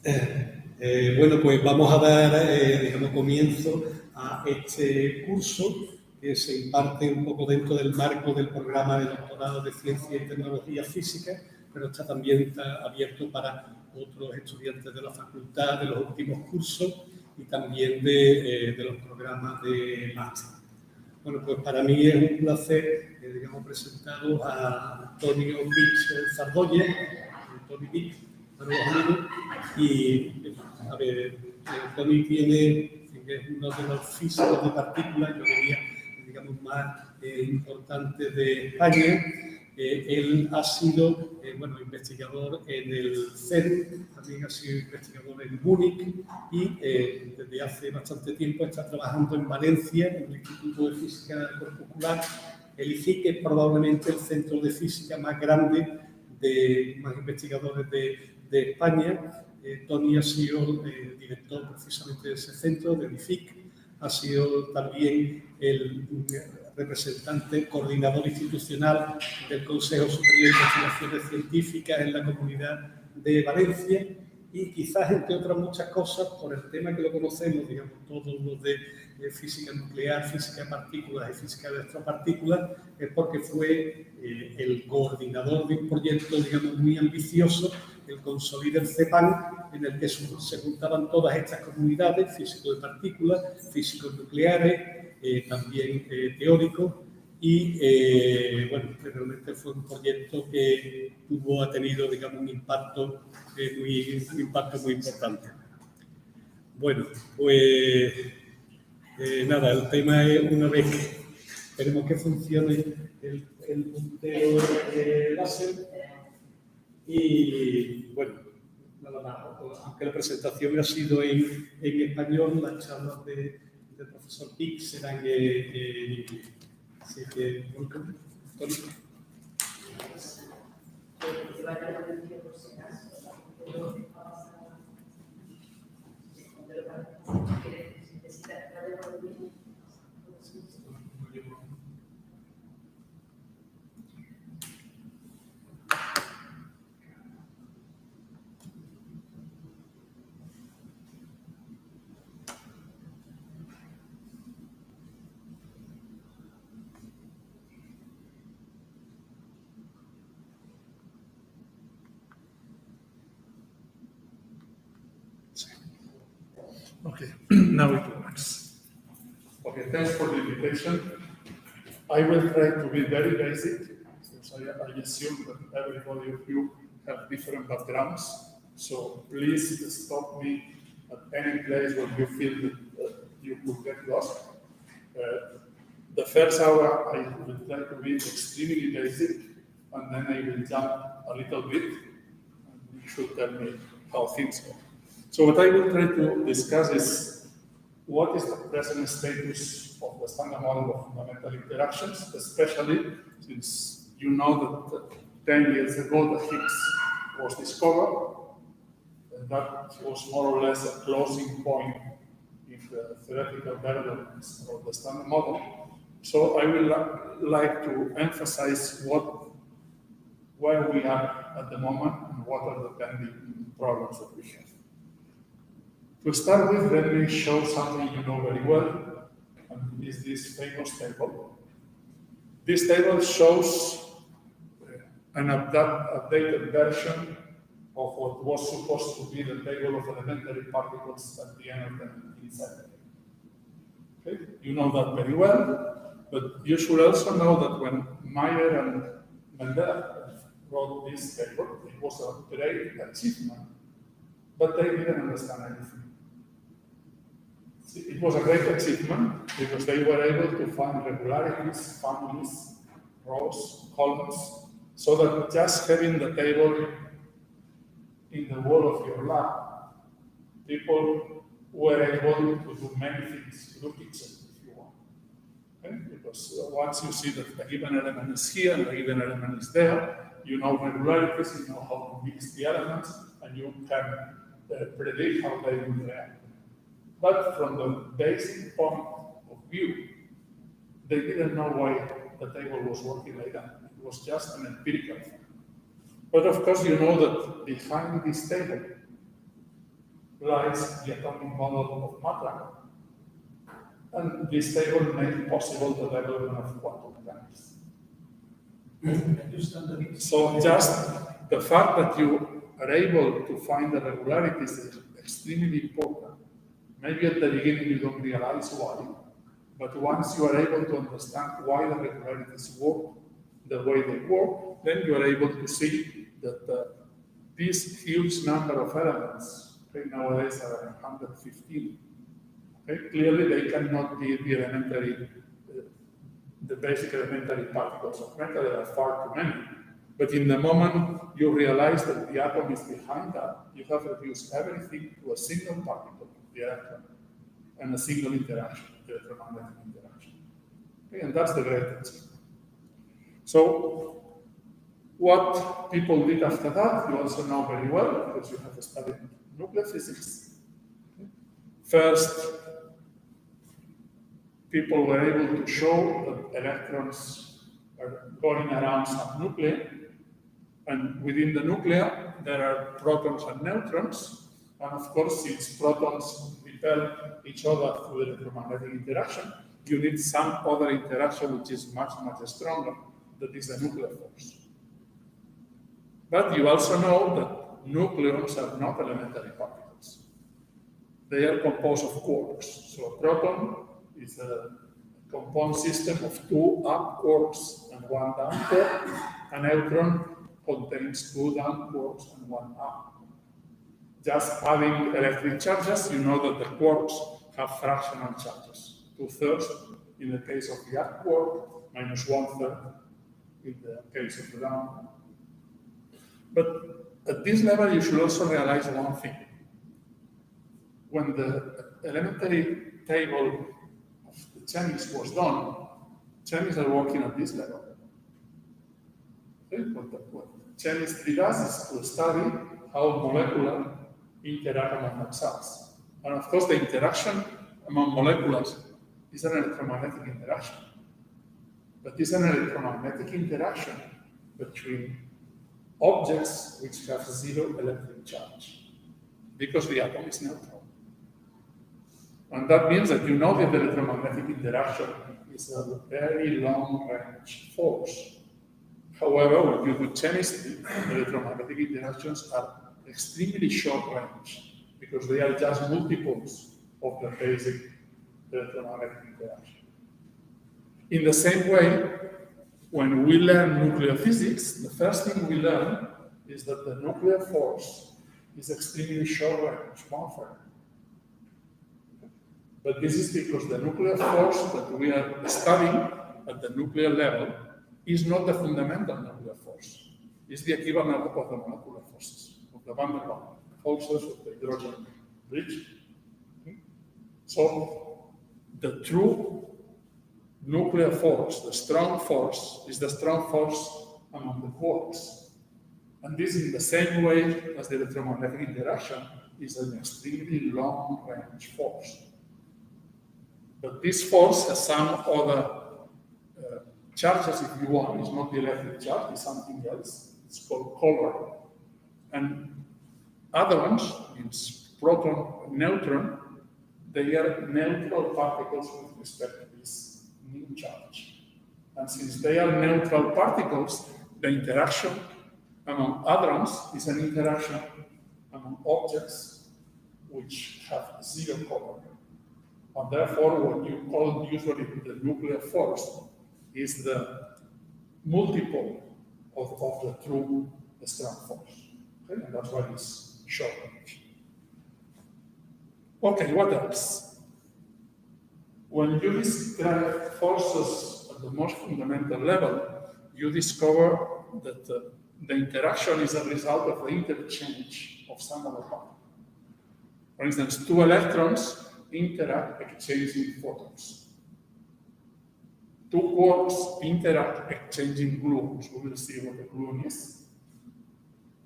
Bueno, pues vamos a dar, digamos, comienzo a este curso que se imparte un poco dentro del marco del programa de doctorado de Ciencia y Tecnología Física, pero también está abierto para otros estudiantes de la facultad, de los últimos cursos y también de los programas de máster. Bueno, pues para mí es un placer, digamos, presentaros a Antonio Vich Zardoya, Tony Vich, para los amigos, y a ver, Tony es uno de los físicos de partículas, yo diría, digamos, más importantes de España. Él ha sido, bueno, investigador en el CERN, también ha sido investigador en Múnich y desde hace bastante tiempo está trabajando en Valencia, en el Instituto de Física Corpuscular, el IFI, que es probablemente el centro de física más grande de más investigadores de España. Tony ha sido director precisamente de ese centro, del IFIC, ha sido también el representante, coordinador institucional del Consejo Superior de Investigaciones Científicas en la Comunidad de Valencia y quizás, entre otras muchas cosas, por el tema que lo conocemos, digamos, todos los de física nuclear, física de partículas y física de extrapartículas, es porque fue el coordinador de un proyecto, digamos, muy ambicioso, el Consolider CEPAN, en el que se juntaban todas estas comunidades, físicos de partículas, físicos nucleares, también teóricos, y bueno, realmente fue un proyecto que ha tenido, digamos, un impacto muy importante. Bueno, pues nada, el tema es, una vez que queremos que funcione el puntero láser, y bueno, nada más, aunque la presentación ha sido en español, las charlas del profesor Pic serán en inglés. Así que, welcome. Okay, now it works. Okay, thanks for the invitation. I will try to be very basic, since I assume that everybody of you have different backgrounds. So please stop me at any place where you feel that you could get lost. The first hour I will try to be extremely basic, and then I will jump a little bit, and you should tell me how things go. So what I will try to discuss is what is the present status of the standard model of fundamental interactions, especially since you know that 10 years ago the Higgs was discovered, and that was more or less a closing point in the theoretical developments of the standard model. So I will like to emphasize where we are at the moment and what are the pending problems that we have. To start with, let me show something you know very well, and is this famous table. This table shows an updated version of what was supposed to be the table of elementary particles at the end of the 19th century. Okay? You know that very well, but you should also know that when Mayer and Mendel wrote this table, it was a great achievement, but they didn't understand anything. It was a great achievement because they were able to find regularities, families, rows, columns, so that just having the table in the wall of your lab, people were able to do many things, to do pixels if you want. Okay? Because once you see that a given element is here and a given element is there, you know regularities, you know how to mix the elements, and you can predict how they will react. But from the basic point of view, they didn't know why the table was working like that. It was just an empirical thing. But of course, you know that behind this table, lies the atomic model of matter. And this table made possible the development of quantum mechanics. So just the fact that you are able to find the regularities is extremely important. Maybe at the beginning you don't realize why, but once you are able to understand why the regularities work the way they work, then you are able to see that this huge number of elements, okay, nowadays are 115. Okay, clearly they cannot be the elementary, the basic elementary particles of matter. There are far too many. But in the moment you realize that the atom is behind that, you have reduced everything to a single particle, the electron, and a single interaction, the electromagnetic interaction. Okay, and that's the great achievement. So, what people did after that, you also know very well, because you have studied nuclear physics. First, people were able to show that electrons are going around some nuclei, and within the nuclear there are protons and neutrons, and of course, since protons repel each other through the electromagnetic interaction, you need some other interaction which is much, much stronger, that is the nuclear force. But you also know that nucleons are not elementary particles. They are composed of quarks. So a proton is a compound system of 2 up quarks and 1 down quark. A neutron contains 2 down quarks and 1 up. Just adding electric charges, you know that the quarks have fractional charges. 2/3 in the case of the up quark, minus 1/3 in the case of the down quark. But at this level, you should also realize one thing. When the elementary table of the chemists was done, chemists are working at this level. Okay? What chemistry does is to study how molecules interact among themselves. And of course, the interaction among molecules is an electromagnetic interaction. But it's an electromagnetic interaction between objects which have 0 electric charge, because the atom is neutral. And that means that you know that the electromagnetic interaction is a very long-range force. However, when you do chemistry, electromagnetic interactions are extremely short-range, because they are just multiples of the basic electromagnetic interaction. In the same way, when we learn nuclear physics, the first thing we learn is that the nuclear force is extremely short-range, 1 fermi. But this is because the nuclear force that we are studying at the nuclear level is not the fundamental nuclear force. It's the equivalent of the molecular forces, of the van der Waals forces of the hydrogen bridge. So the true nuclear force, the strong force, is the strong force among the quarks. And this, in the same way as the electromagnetic interaction, is an extremely long-range force. But this force has some other charges, if you want. It's not the electric charge, it's something else. It's called color. And other ones, means proton, neutron, they are neutral particles with respect to this new charge. And since they are neutral particles, the interaction among hadrons is an interaction among objects which have 0 color. And therefore, what you call usually the nuclear force is the multiple of the true strong force. Okay? And that's why it's short range. Okay, what else? When you describe forces at the most fundamental level, you discover that the interaction is a result of the interchange of some other particle. For instance, 2 electrons interact exchanging photons. 2 quarks interact exchanging gluons. We will see what a gluon is.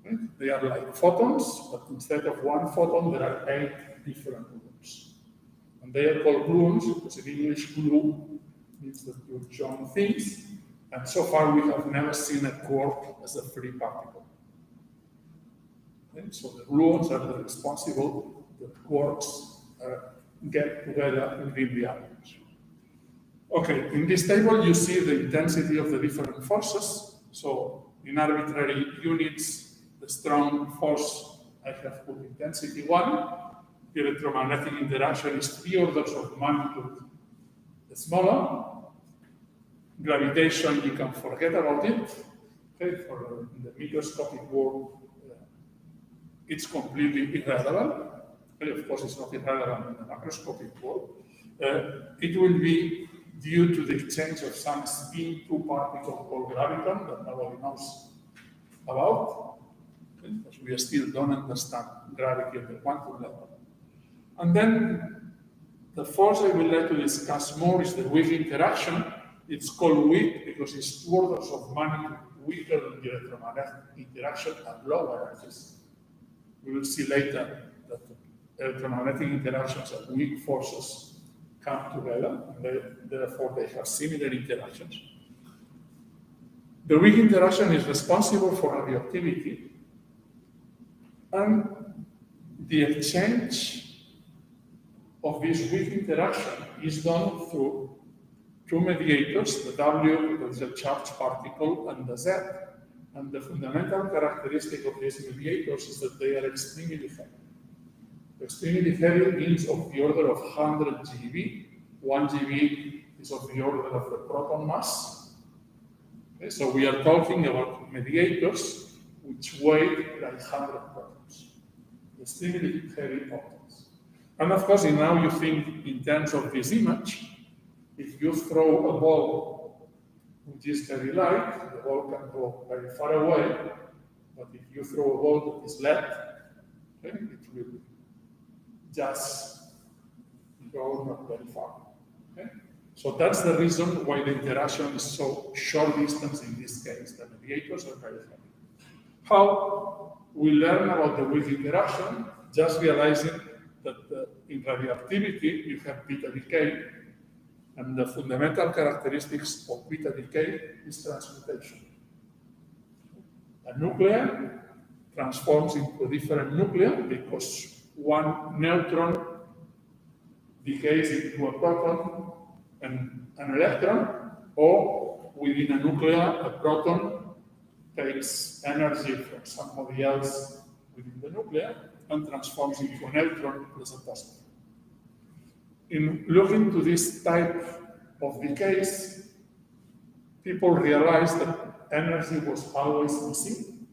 Okay? They are like photons, but instead of 1 photon, there are 8 different gluons. And they are called gluons because in English, glue means that you join things. And so far, we have never seen a quark as a free particle. Okay? So the gluons are responsible the quarks get together within the atoms. Okay, in this table you see the intensity of the different forces. So in arbitrary units, the strong force, I have put intensity 1. The electromagnetic interaction is 3 orders of magnitude smaller. Gravitation, you can forget about it. Okay, for the microscopic world, it's completely irrelevant. Okay, of course, it's not irrelevant in the macroscopic world. It will be due to the exchange of some spin-2 particle called graviton that nobody knows about, because we still don't understand gravity at the quantum level. And then the force I would like to discuss more is the weak interaction. It's called weak because it's 2 orders of magnitude weaker than the electromagnetic interaction at lower energies. We will see later that electromagnetic interactions and weak forces come together, and therefore they have similar interactions. The weak interaction is responsible for radioactivity, and the exchange of this weak interaction is done through 2 mediators, the W, that is a charged particle, and the Z. And the fundamental characteristic of these mediators is that they are extremely heavy. Extremely heavy means of the order of 100 GeV. 1 GeV is of the order of the proton mass. Okay, so we are talking about mediators which weigh like 100 protons. Extremely heavy protons. And of course, now you think in terms of this image. If you throw a ball which is very light, the ball can go very far away. But if you throw a ball that is lead, okay, it will just go not very far. Okay? So that's the reason why the interaction is so short distance in this case. The mediators are very heavy. How we learn about the weak interaction? Just realizing that in radioactivity you have beta decay, and the fundamental characteristics of beta decay is transmutation. A nucleon transforms into a different nucleon because one neutron decays into a proton and an electron, or within a nuclear, a proton takes energy from somebody else within the nuclear and transforms into a neutron plus a positive. In looking to this type of decays, people realized that energy was always missing.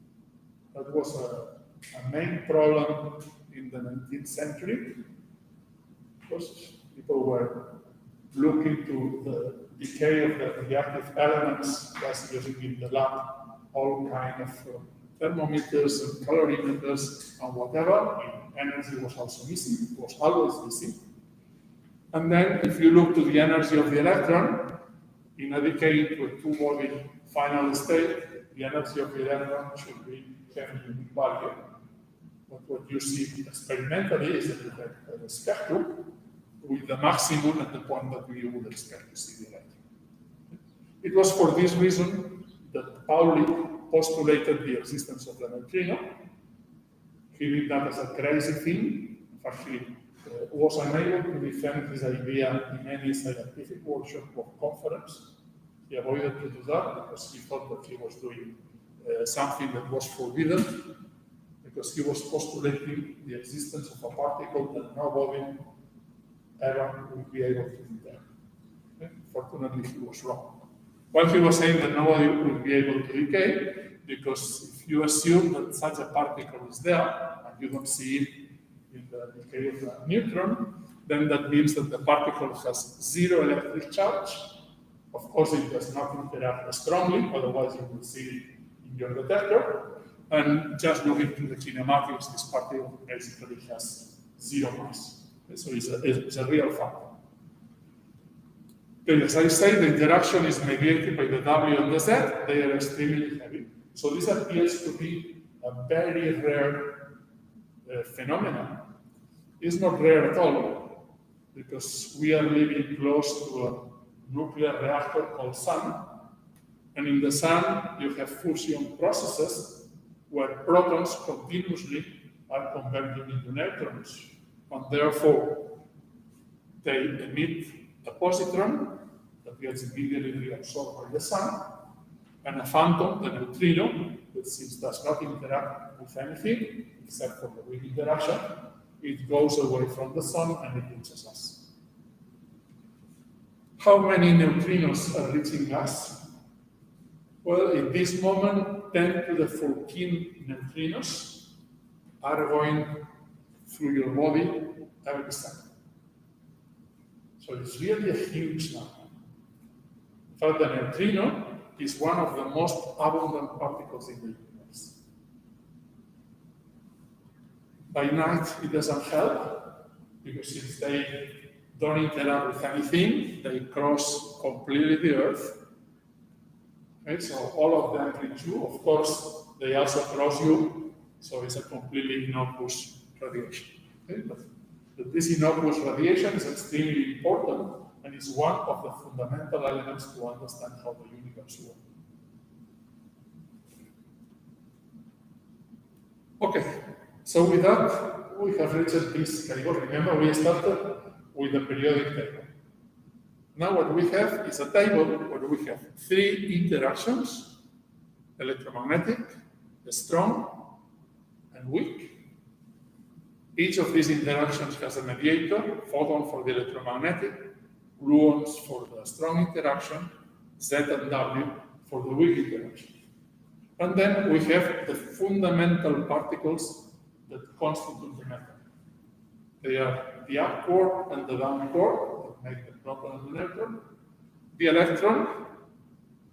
That was a main problem in the 19th century, because people were looking to the decay of the reactive elements, just using in the lab all kind of thermometers and calorimeters and whatever. Energy was also missing, it was always missing. And then if you look to the energy of the electron, in a decay to a 2-body final state, the energy of the electron should be have a unique value. But what you see experimentally is that you have a spectrum with the maximum at the point that we would expect to see the electron. It was for this reason that Pauli postulated the existence of the neutrino. He did that as a crazy thing. In fact, he was unable to defend his idea in any scientific workshop or conference. He avoided to do that because he thought that he was doing something that was forbidden, because he was postulating the existence of a particle that nobody ever would be able to detect. Okay? Fortunately, he was wrong. Well, he was saying that nobody would be able to decay, because if you assume that such a particle is there, and you don't see it in the decay of the neutron, then that means that the particle has 0 electric charge. Of course, it does not interact strongly, otherwise you will see it in your detector. And just looking to the kinematics, this particle basically has 0 mass. So it's a real fact. Okay, as I say, the interaction is mediated by the W and the Z. They are extremely heavy. So this appears to be a very rare phenomenon. It's not rare at all, because we are living close to a nuclear reactor called Sun. And in the Sun, you have fusion processes where protons continuously are converted into neutrons. and therefore they emit a positron that gets immediately reabsorbed by the sun, and a phantom, the neutrino, that since does not interact with anything except for the weak interaction, it goes away from the sun and it reaches us. How many neutrinos are reaching us? Well, in this moment, 10 to the 14 neutrinos are going through your body every second. So it's really a huge number. In fact, the neutrino is one of the most abundant particles in the universe. By night, it doesn't help, because since they don't interact with anything, they cross completely the Earth. Okay, so all of them reach you. Of course, they also cross you, so it's a completely innocuous radiation. Okay? But this innocuous radiation is extremely important, and is one of the fundamental elements to understand how the universe works. Okay, so with that, we have reached this category. Remember, we started with the periodic table. Now what we have is a table where we have 3 interactions: electromagnetic, strong, and weak. Each of these interactions has a mediator: photon for the electromagnetic, gluons for the strong interaction, Z and W for the weak interaction. And then we have the fundamental particles that constitute the metal. They are the up core and the down core that make the proton and the neutron, the electron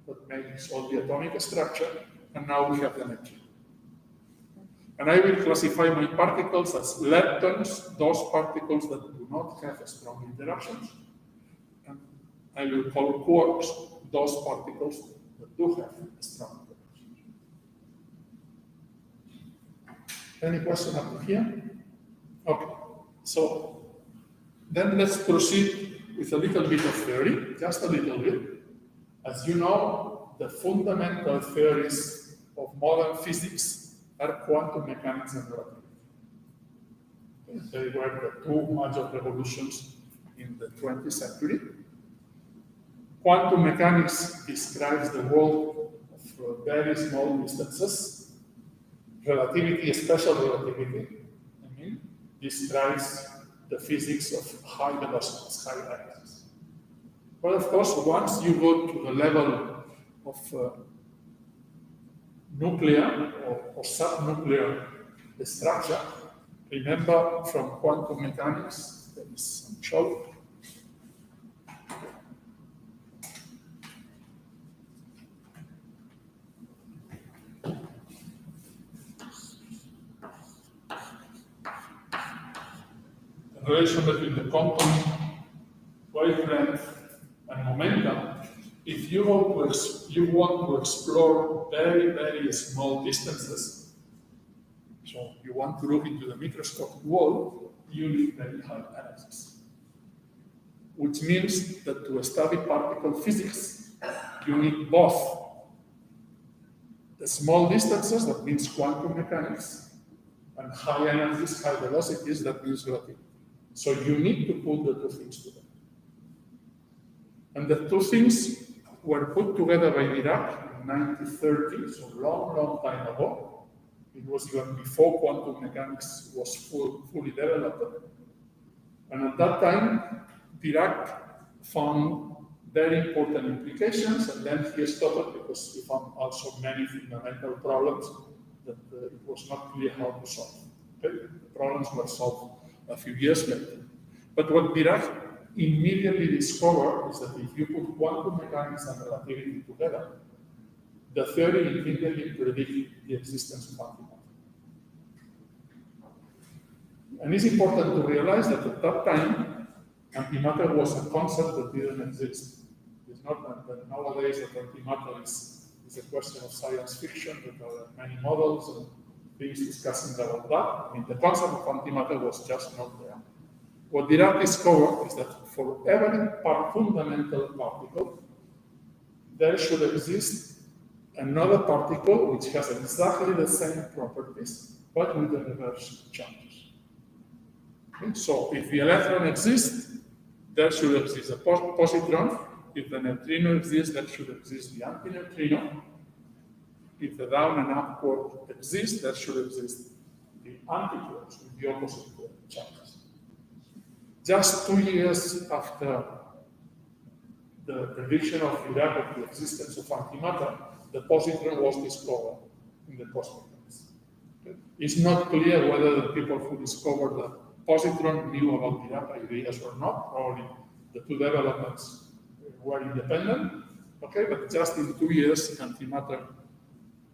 that makes all the atomic structure, and now we have the neutrino. And I will classify my particles as leptons, those particles that do not have strong interactions, and I will call quarks those particles that do have strong interactions. Any question up to here? Okay, so then let's proceed with a little bit of theory, just a little bit. As you know, the fundamental theories of modern physics are quantum mechanics and relativity. They were the 2 major revolutions in the 20th century. Quantum mechanics describes the world of very small distances. Relativity, special relativity, describes the physics of high velocities, high energies. But of course, once you go to the level of nuclear or subnuclear structure, remember from quantum mechanics, there is some show. The relation between the quantum wavelength and momentum. If you want to explore very, very small distances, so you want to look into the microscopic world, you need very high energies. Which means that to study particle physics, you need both the small distances, that means quantum mechanics, and high energies, high velocities, that means relativity. So you need to put the 2 things together. And the 2 things were put together by Dirac in 1930, so long time ago. It was even before quantum mechanics was fully developed. And at that time, Dirac found very important implications, and then he stopped because he found also many fundamental problems that it was not clear how to solve. Okay? The problems were solved a few years later. But what Dirac immediately discovered is that if you put quantum mechanics and relativity together, the theory immediately predicts the existence of antimatter. And it's important to realize that at that time, antimatter was a concept that didn't exist. It's not that nowadays that antimatter is a question of science fiction, that there are many models and things discussing about that. I mean, the concept of antimatter was just not there. What Dirac discovered is that for every fundamental particle, there should exist another particle which has exactly the same properties, but with the reverse charges. Okay? So if the electron exists, there should exist a positron. If the neutrino exists, there should exist the antineutrino. If the down and up quark exists, there should exist the antiquarks with the opposite charges. Just 2 years after the prediction of Dirac of the existence of antimatter, the positron was discovered in the cosmos. Okay? It's not clear whether the people who discovered the positron knew about Dirac ideas or not. Probably the two developments were independent. Okay, but just in 2 years, antimatter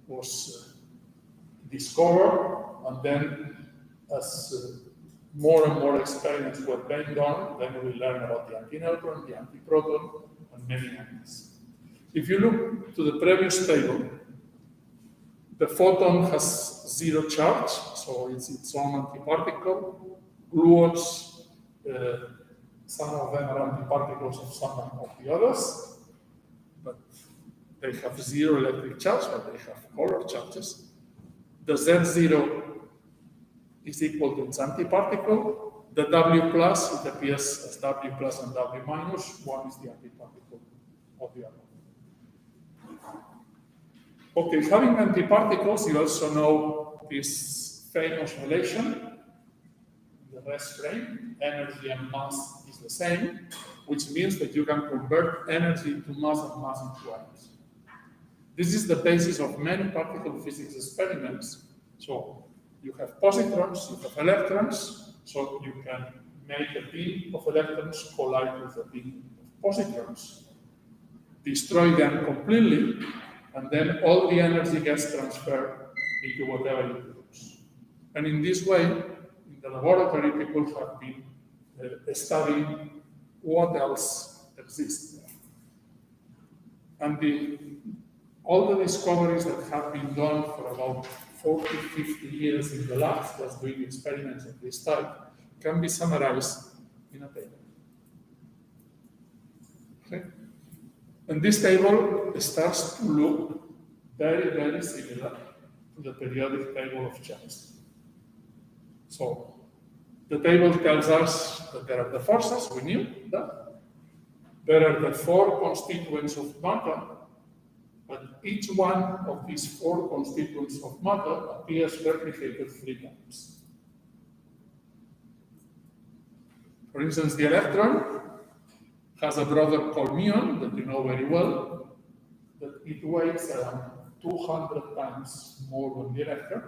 was discovered, and then as more and more experiments were being done, then we learn about the antineutron, the antiproton, and many others. If you look to the previous table, the photon has 0 charge, so it's its own antiparticle. Gluons, some of them are antiparticles of some of the others, but they have 0 electric charge, but they have color charges. The Z0 is equal to its antiparticle. The W plus, it appears as W plus and W minus. One is the antiparticle of the other. Okay, having antiparticles, you also know this famous relation. The rest frame, energy and mass is the same, which means that you can convert energy into mass and mass into atoms. This is the basis of many particle physics experiments. So you have positrons, you have electrons, so you can make a beam of electrons collide with a beam of positrons, destroy them completely, and then all the energy gets transferred into whatever you produce. And in this way, in the laboratory, people have been studying what else exists there. And all the discoveries that have been done for about 40, 50 years in the labs that's doing experiments of this type can be summarized in a table. Okay? And this table starts to look very, very similar to the periodic table of chemistry. So the table tells us that there are the forces, we knew that. There are the 4 constituents of matter, but each one of these 4 constituents of matter appears replicated 3 times. For instance, the electron has a brother called muon that you know very well, that it weighs around 200 times more than the electron.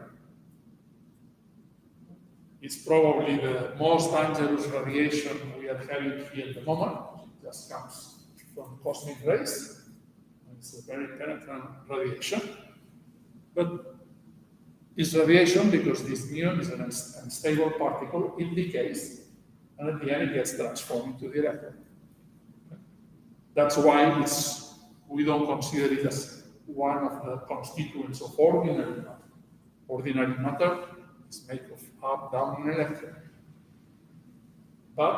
It's probably the most dangerous radiation we are having here at the moment. It just comes from cosmic rays. It's a very penetrant radiation. But it's radiation because this muon is an unstable particle, it decays, and at the end it gets transformed into the electron. That's why we don't consider it as one of the constituents of ordinary matter. Ordinary matter is made of up, down, and electron. But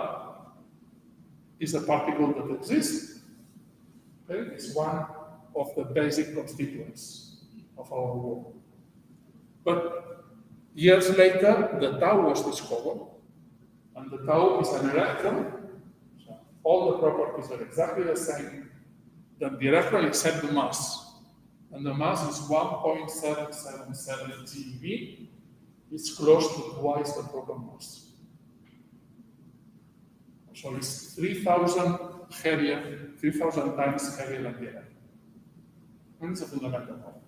it's a particle that exists. Okay? It's one of the basic constituents of our world. But years later, the tau was discovered, and the tau is an electron. So all the properties are exactly the same than the electron except the mass. And the mass is 1.777 GeV. It's close to twice the proton mass. So it's 3,000 heavier, 3,000 times heavier than the electron. And it's a fundamental problem.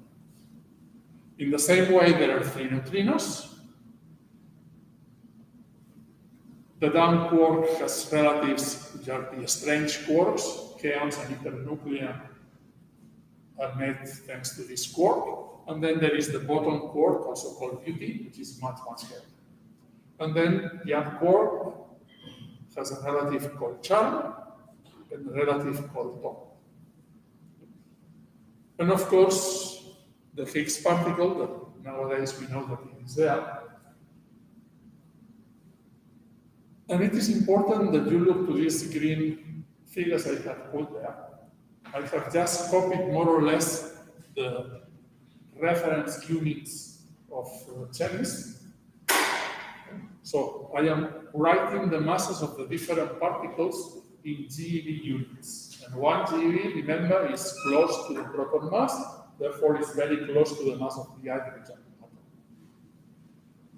In the same way, there are 3 neutrinos. The down quark has relatives which are the strange quarks. Kaons and internuclei are made thanks to this quark. And then there is the bottom quark, also called beauty, which is much, much heavier. And then the up quark has a relative called charm and a relative called Tom. And of course, the Higgs particle, that nowadays we know that it is there. And it is important that you look to these green figures I have put there. I have just copied more or less the reference units of chemistry. So I am writing the masses of the different particles in GeV units. And one GeV, remember, is close to the proton mass, therefore it's very close to the mass of the hydrogen atom.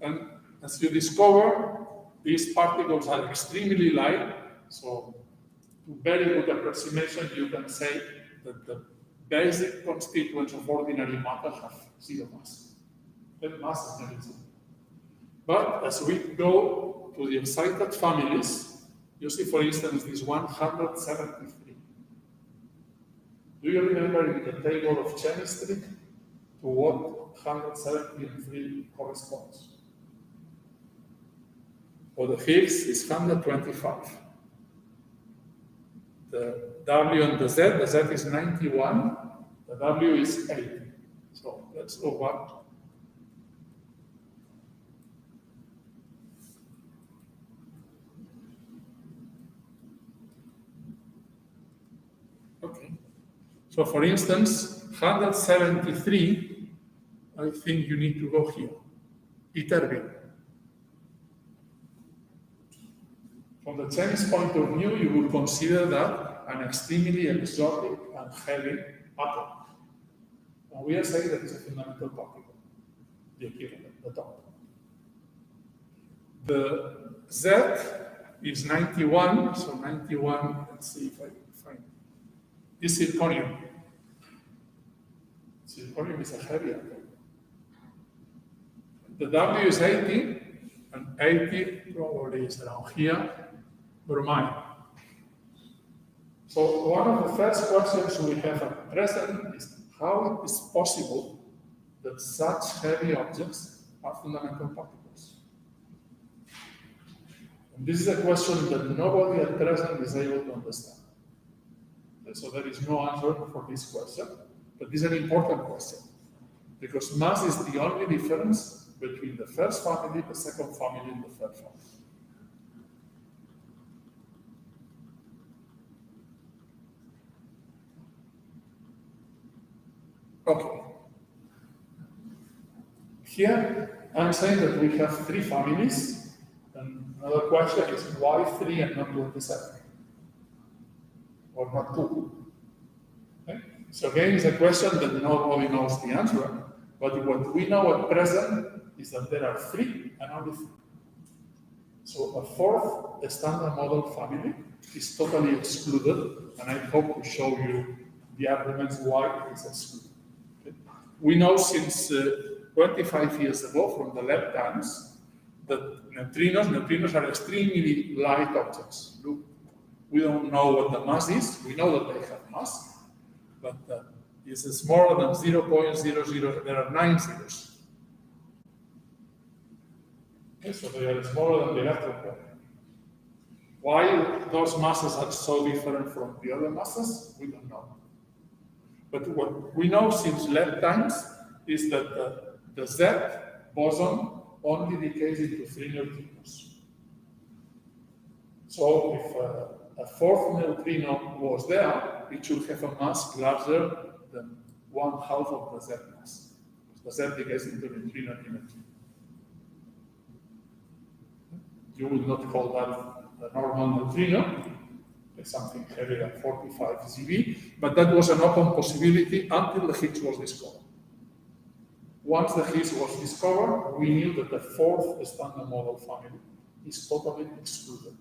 And as you discover, these particles are extremely light, so to very good approximation, you can say that the basic constituents of ordinary matter have zero mass. That mass is never zero. But as we go to the excited families, you see, for instance, this 173. Do you remember in the table of chemistry to what 173 corresponds? For the Higgs is 125. The W and the Z is 91, the W is 80. So let's go back. Okay. So for instance, 173, I think you need to go here. Iterbi. From the chemist's point of view, you would consider that an extremely exotic and heavy atom. And we are saying that it's a fundamental particle, the equivalent, the top. The Z is 91, so 91, let's see if I can find it. Is zirconium. Zirconium is a heavy atom. The W is 80, and 80 probably is around here. Bromine. So one of the first questions we have at present is how it is possible that such heavy objects are fundamental particles? And this is a question that nobody at present is able to understand. So there is no answer for this question, but this is an important question because mass is the only difference between the first family, the second family, and the third family. Okay. Here, I'm saying that we have three families, and another question is why 3 and not 27? Or not 2? Okay? So again, it's a question that nobody knows the answer, but what we know at present is that there are 3 and only 3. So a fourth standard model family is totally excluded, and I hope to show you the arguments why it is excluded. We know since 25 years ago from the lab times that neutrinos are extremely light objects. Look, we don't know what the mass is. We know that they have mass, but it's smaller than 0.00. There are 9 zeros. Okay, so they are smaller than the electron program. Why those masses are so different from the other masses, we don't know. But what we know since lab times is that the Z boson only decays into 3 neutrinos. So if a fourth neutrino was there, it should have a mass larger than 1/2 of the Z mass. The Z decays into neutrino and neutrino. You would not call that the normal neutrino. It's something heavier than 45 GeV, but that was an open possibility until the Higgs was discovered. Once the Higgs was discovered, we knew that the fourth standard model family is totally excluded.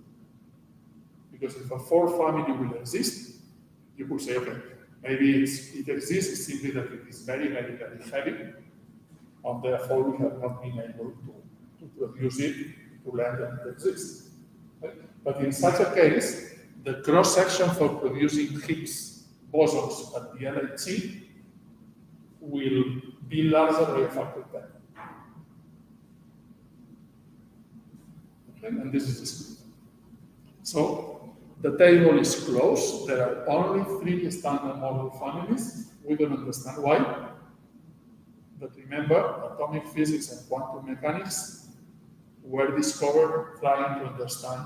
Because if a fourth family will exist, you could say, okay, maybe it exists, it's simply that it is very, very, very heavy, and therefore we have not been able to produce it to let it exist. Okay? But in such a case, the cross-section for producing Higgs bosons at the LHC will be larger by a factor of 10. Okay, and this is the script. So the table is closed. There are only 3 standard model families. We don't understand why. But remember, atomic physics and quantum mechanics were discovered trying to understand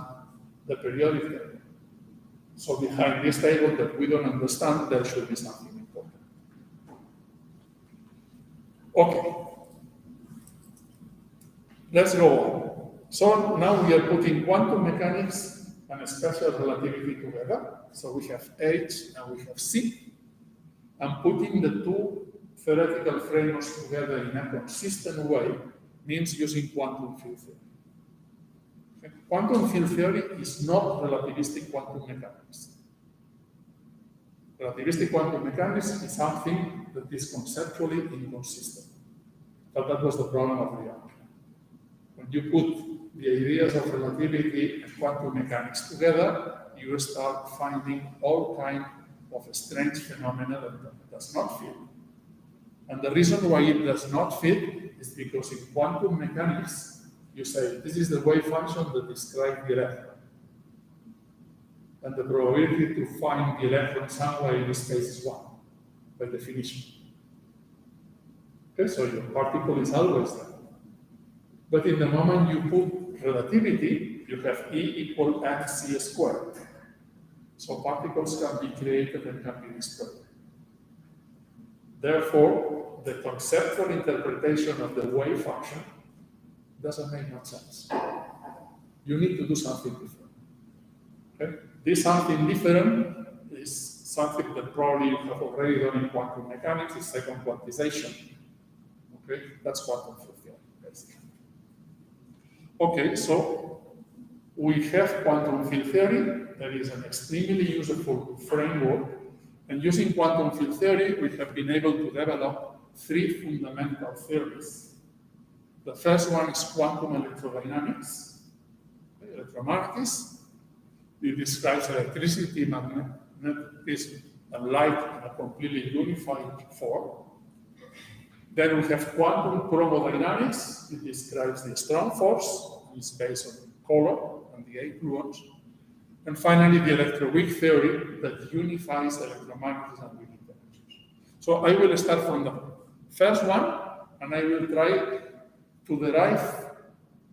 the periodic table. So behind this table that we don't understand, there should be something important. Okay. Let's go on. So now we are putting quantum mechanics and special relativity together. So we have H and we have C. And putting the two theoretical frameworks together in a consistent way means using quantum field theory. Okay? Quantum field theory is not relativistic quantum mechanics. Relativistic quantum mechanics is something that is conceptually inconsistent. But that was the problem of the arc. When you put the ideas of relativity and quantum mechanics together, you start finding all kinds of strange phenomena that does not fit. And the reason why it does not fit is because in quantum mechanics, you say, this is the wave function that describes the electron. And the probability to find the electron somewhere in the space is 1, by definition. Okay, so your particle is always there. But in the moment you put relativity, you have E equal mc squared. So particles can be created and can be destroyed. Therefore, the conceptual interpretation of the wave function doesn't make much sense. You need to do something different. Okay? This something different is something that probably you have already done in quantum mechanics, is second quantization. Okay, that's quantum field theory, basically. Okay, so we have quantum field theory. That is an extremely useful framework. And using quantum field theory, we have been able to develop 3 fundamental theories. The first one is quantum electrodynamics, electromagnetism. It describes electricity, magnetism, and light in a completely unified form. Then we have quantum chromodynamics. It describes the strong force. It's based on color and the 8 gluons. And finally, the electroweak theory that unifies electromagnetism and weak interactions. So I will start from the first one, and I will try to derive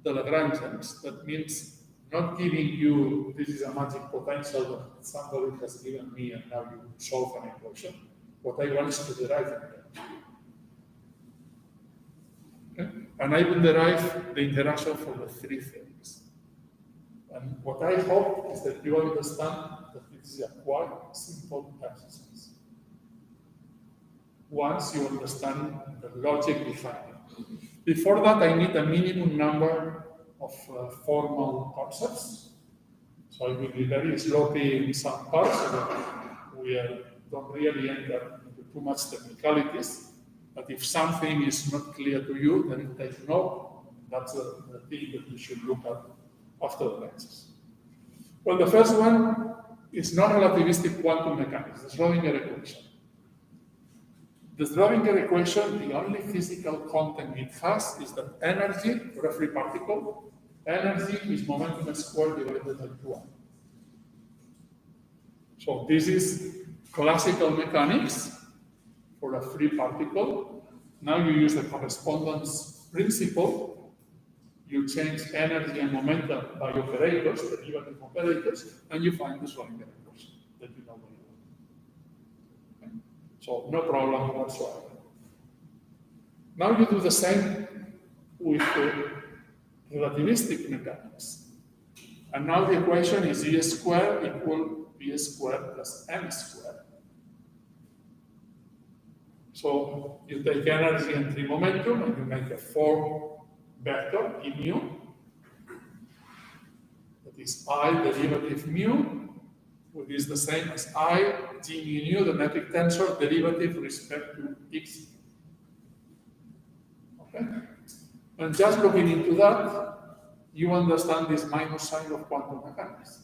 the Lagrangians. That means not giving you, this is a magic potential that somebody has given me and now you solve an equation. What I want is to derive it. Okay? And I will derive the interaction for the 3 theories. And what I hope is that you understand that this is a quite simple exercise. Once you understand the logic behind it. Before that, I need a minimum number of formal concepts. So I will be very sloppy in some parts so that we don't really enter into too much technicalities. But if something is not clear to you, then take note. That's the thing that you should look at after the lectures. Well, the first one is non-relativistic quantum mechanics, the Schrödinger equation. The Schrödinger equation, the only physical content it has is that energy for a free particle, energy is momentum squared divided by 2. So this is classical mechanics for a free particle. Now you use the correspondence principle. You change energy and momentum by operators, derivative operators, and you find the Schrödinger equation that you know very well. Okay? So no problem whatsoever. Now you do the same with the relativistic mechanics. And now the equation is E squared equal B squared plus M squared. So you take energy and 3 momentum and you make a 4 vector in mu, that is I derivative mu, which is the same as I g mu, the metric tensor derivative respect to x. Okay? And just looking into that, you understand this minus sign of quantum mechanics.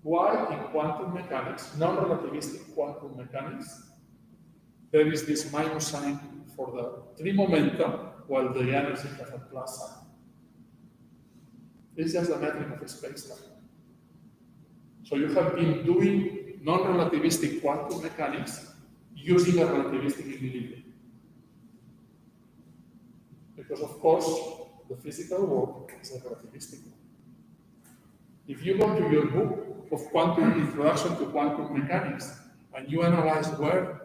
Why in quantum mechanics, non-relativistic quantum mechanics, there is this minus sign for the 3 momentum, while the energy has a plus sign. It's just a metric of space-time. So you have been doing non-relativistic quantum mechanics using a relativistic equilibrium. Because of course, the physical world is a relativistic one. If you go to your book of quantum introduction to quantum mechanics and you analyze where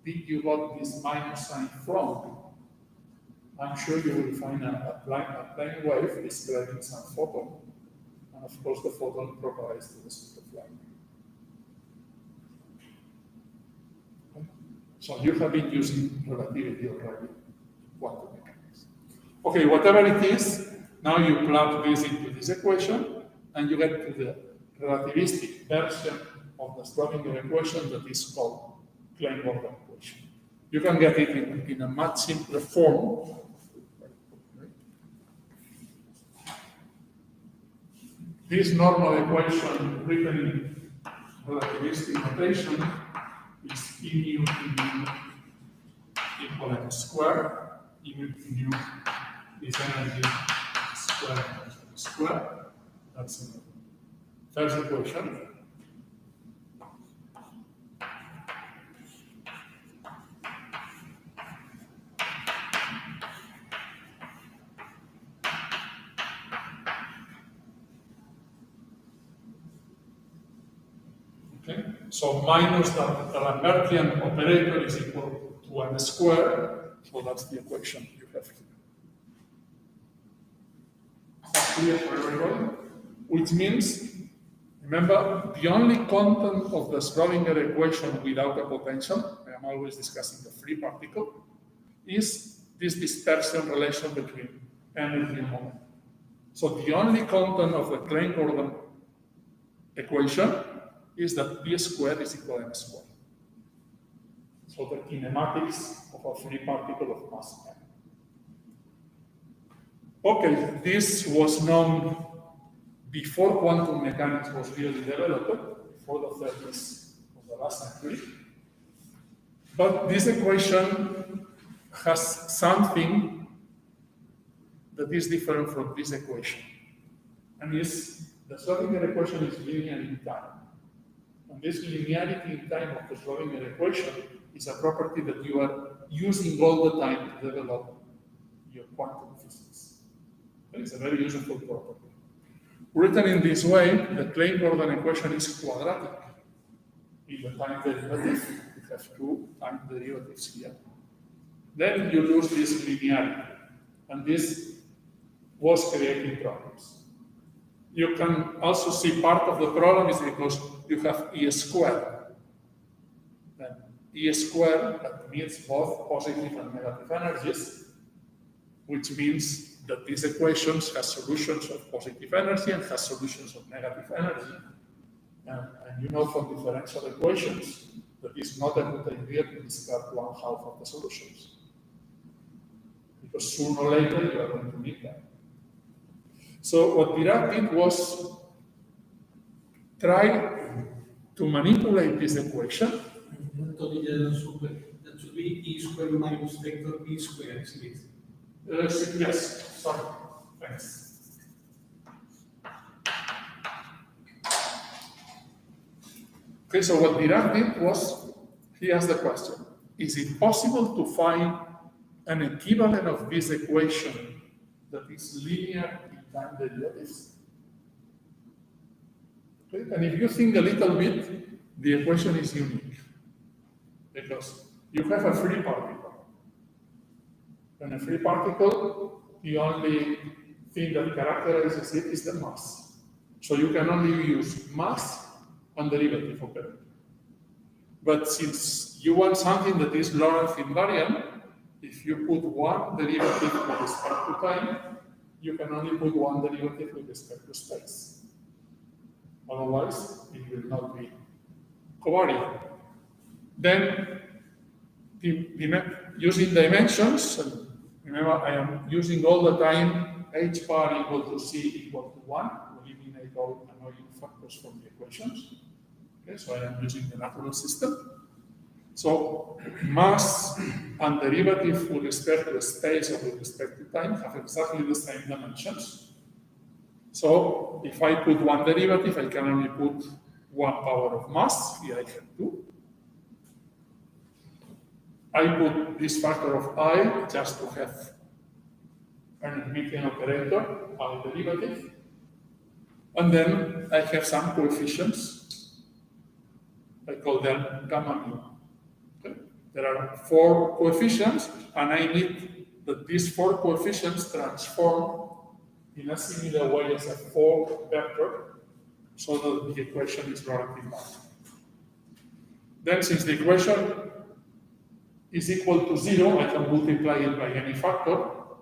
did you got this minus sign from, I'm sure you will find a plane wave describing some photon, and of course the photon provides the speed of light. Okay. So you have been using relativity already, quantum mechanics. Okay, whatever it is, now you plug this into this equation, and you get to the relativistic version of the Schrödinger equation that is called Klein-Gordon equation. You can get it in a much simpler form. This normal equation written in relativistic notation is E mu to mu equal m squared. E mu to mu is energy squared times m squared. That's the first equation. Okay, so minus the Lambertian operator is equal to m squared, so that's the equation you have here. That's clear for everybody? Which means, remember, the only content of the Schrödinger equation without a potential, I am always discussing the free particle, is this dispersion relation between energy and moment. So the only content of the Klein-Gordon equation is that B squared is equal to m squared. So the kinematics of a free particle of mass m. Okay, this was known before quantum mechanics was really developed, before the 30s of the last century. But this equation has something that is different from this equation. And is the Schrödinger equation is linear in time. And this linearity in time of the Schrödinger equation is a property that you are using all the time to develop your quantum physics. It's a very useful property. Written in this way, the Klein-Gordon equation is quadratic. In the time derivative, you have two time derivatives here. Then you lose this linearity, and this was creating problems. You can also see part of the problem is because you have E squared. Then E squared admits both positive and negative energies, which means that these equations have solutions of positive energy and have solutions of negative energy. And you know from differential equations that it's not a good idea to discard 1/2 of the solutions. Because sooner or later you are going to need them. So what Dirac did was try to manipulate this equation. That should be E squared minus vector B squared, isn't it? Yes, sorry, thanks. Okay, so what Dirac did was, he asked the question, is it possible to find an equivalent of this equation that is linear in time derivatives? Okay, and if you think a little bit, the equation is unique, because you have a free particle. And a free particle, the only thing that characterizes it is the mass. So you can only use mass and derivative operator. But since you want something that is Lorentz invariant, if you put one derivative with respect to time, you can only put one derivative with respect to space. Otherwise, it will not be covariant. Then, using dimensions, and remember I am using all the time h bar equal to c equal to 1 to eliminate all annoying factors from the equations. Okay, so I am using the natural system. So mass and derivative with respect to space or with respect to time have exactly the same dimensions. So if I put one derivative, I can only put 1 power of mass. Here I have 2. I put this factor of I just to have an Hermitian operator, I derivative. And then I have some coefficients. I call them gamma mu. Okay. There are 4 coefficients, and I need that these four coefficients transform in a similar way as a 4 vector, so that the equation is relatively bounded. Then, since the equation is equal to 0, I can multiply it by any factor,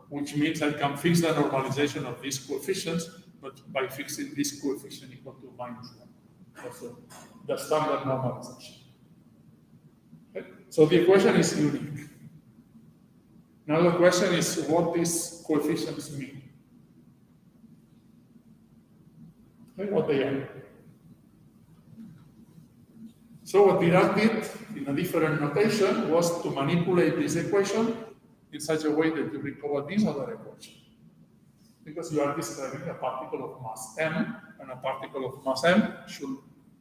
which means I can fix the normalization of these coefficients, but by fixing this coefficient equal to -1. That's the standard normalization. Okay? So the equation is unique. Now the question is what these coefficients mean. Okay, what they are. So what Dirac did in a different notation was to manipulate this equation in such a way that you recover this other equation. Because you are describing a particle of mass m, and a particle of mass m should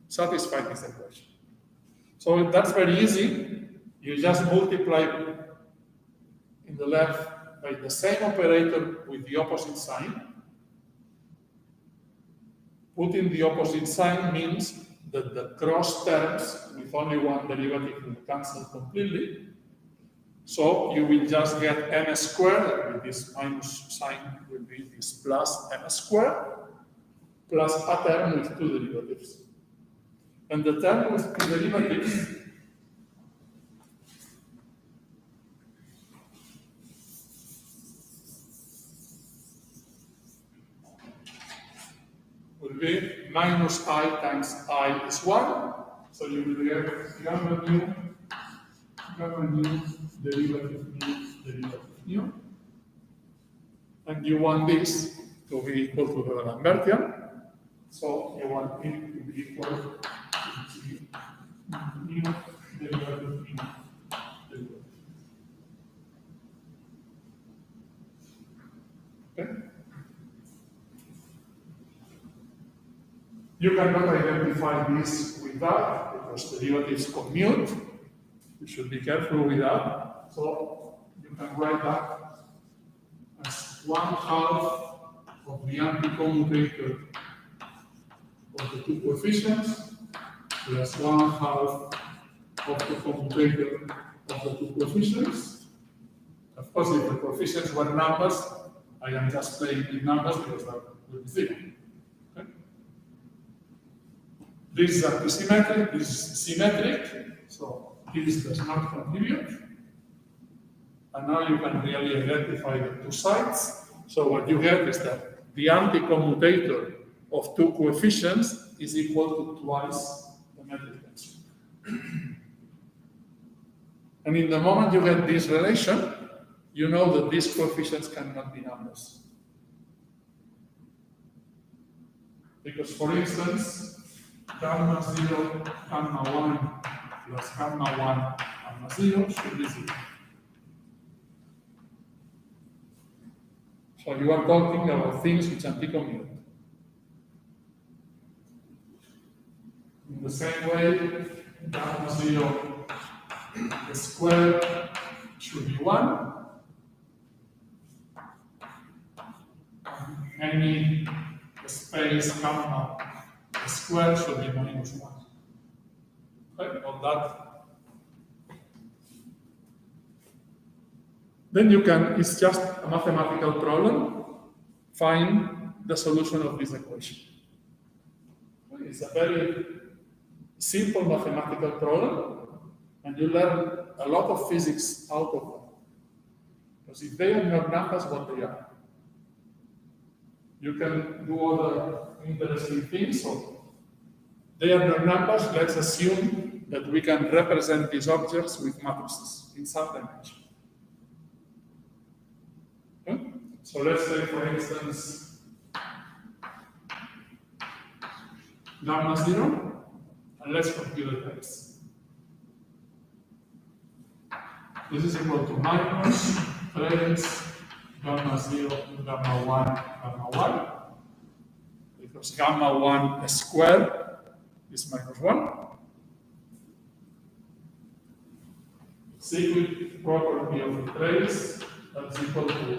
satisfy this equation. So that's very easy. You just multiply in the left by the same operator with the opposite sign. Putting the opposite sign means that the cross terms with only one derivative will cancel completely. So you will just get m squared, with this minus sign will be this plus m squared, plus a term with two derivatives. And the term with two derivatives will be minus I times I is 1. So you will get gamma nu derivative nu. And you want this to be equal to the Lambertian. So you want it to be equal to nu derivative nu. Okay? You cannot identify this with that because the derivatives commute. You should be careful with that. So you can write that as 1/2 of the anticommutator of the two coefficients plus 1/2 of the commutator of the two coefficients. Of course, if the coefficients were numbers, I am just playing with numbers because that will be 0. Okay? This is antisymmetric, this is symmetric, so this does not contribute. And now you can really identify the two sides. So what you get is that the anticommutator of two coefficients is equal to twice the metric tensor. And in the moment you get this relation, you know that these coefficients cannot be numbers. Because, for instance, gamma 0, gamma 1 plus gamma 1, gamma 0 should be 0. So you are talking about things which anticommute. In the same way, gamma 0 squared should be 1. Any space gamma squared should be -1. Okay, on that. Then you can, it's just a mathematical problem, find the solution of this equation. It's a very simple mathematical problem, and you learn a lot of physics out of them. Because if they are not numbers, what they are. You can do other interesting things. So they are not numbers. Let's assume that we can represent these objects with matrices in some dimension. Okay? So let's say, for instance, gamma 0, and let's compute the terms. This is equal to minus trace gamma 0, gamma 1, gamma 1, because gamma 1 squared is -1. Secret property of the trace, that's equal to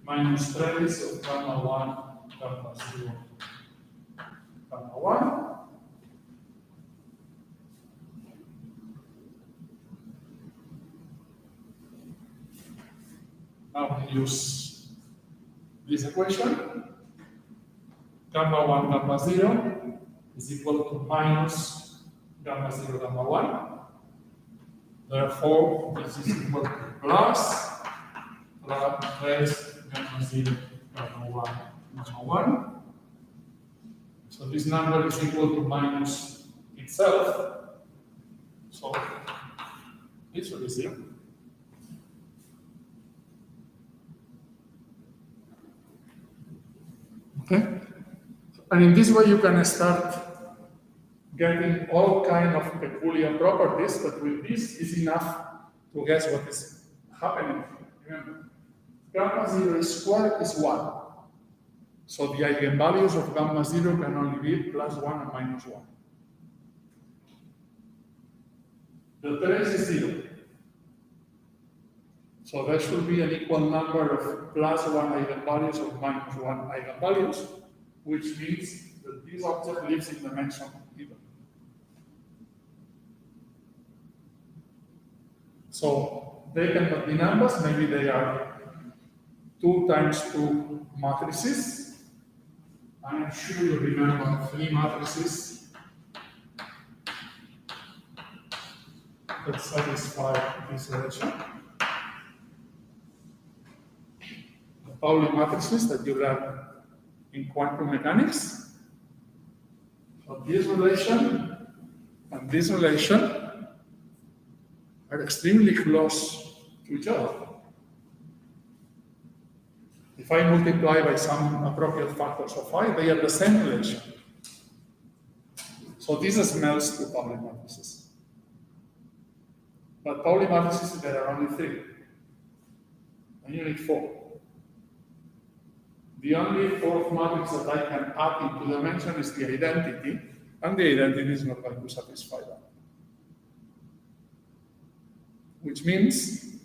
minus trace of gamma 1, gamma 0, gamma 1. Now we use this equation. Gamma 1, gamma 0 is equal to minus gamma 0, gamma 1. Therefore, this is equal to plus gamma 0, gamma 1, gamma 1. So this number is equal to minus itself. So this will be 0. Okay? And in this way you can start getting all kind of peculiar properties, but with this is enough to guess what is happening. Remember, gamma 0 squared is 1. So the eigenvalues of gamma 0 can only be plus 1 and minus 1. The trace is 0. So there should be an equal number of plus 1 eigenvalues of minus 1 eigenvalues, which means that this object lives in dimension even. So they cannot be numbers, maybe they are 2 times 2 matrices. I'm sure you remember 3 matrices that satisfy this relation. The Pauli matrices that you learn in quantum mechanics. So this relation and this relation are extremely close to each other. If I multiply by some appropriate factors of phi, they are the same relation. So this smells to Pauli matrices. But Pauli matrices, there are only 3. And you need 4. The only 4th matrix that I can add into dimension is the identity, and the identity is not going to satisfy that. Which means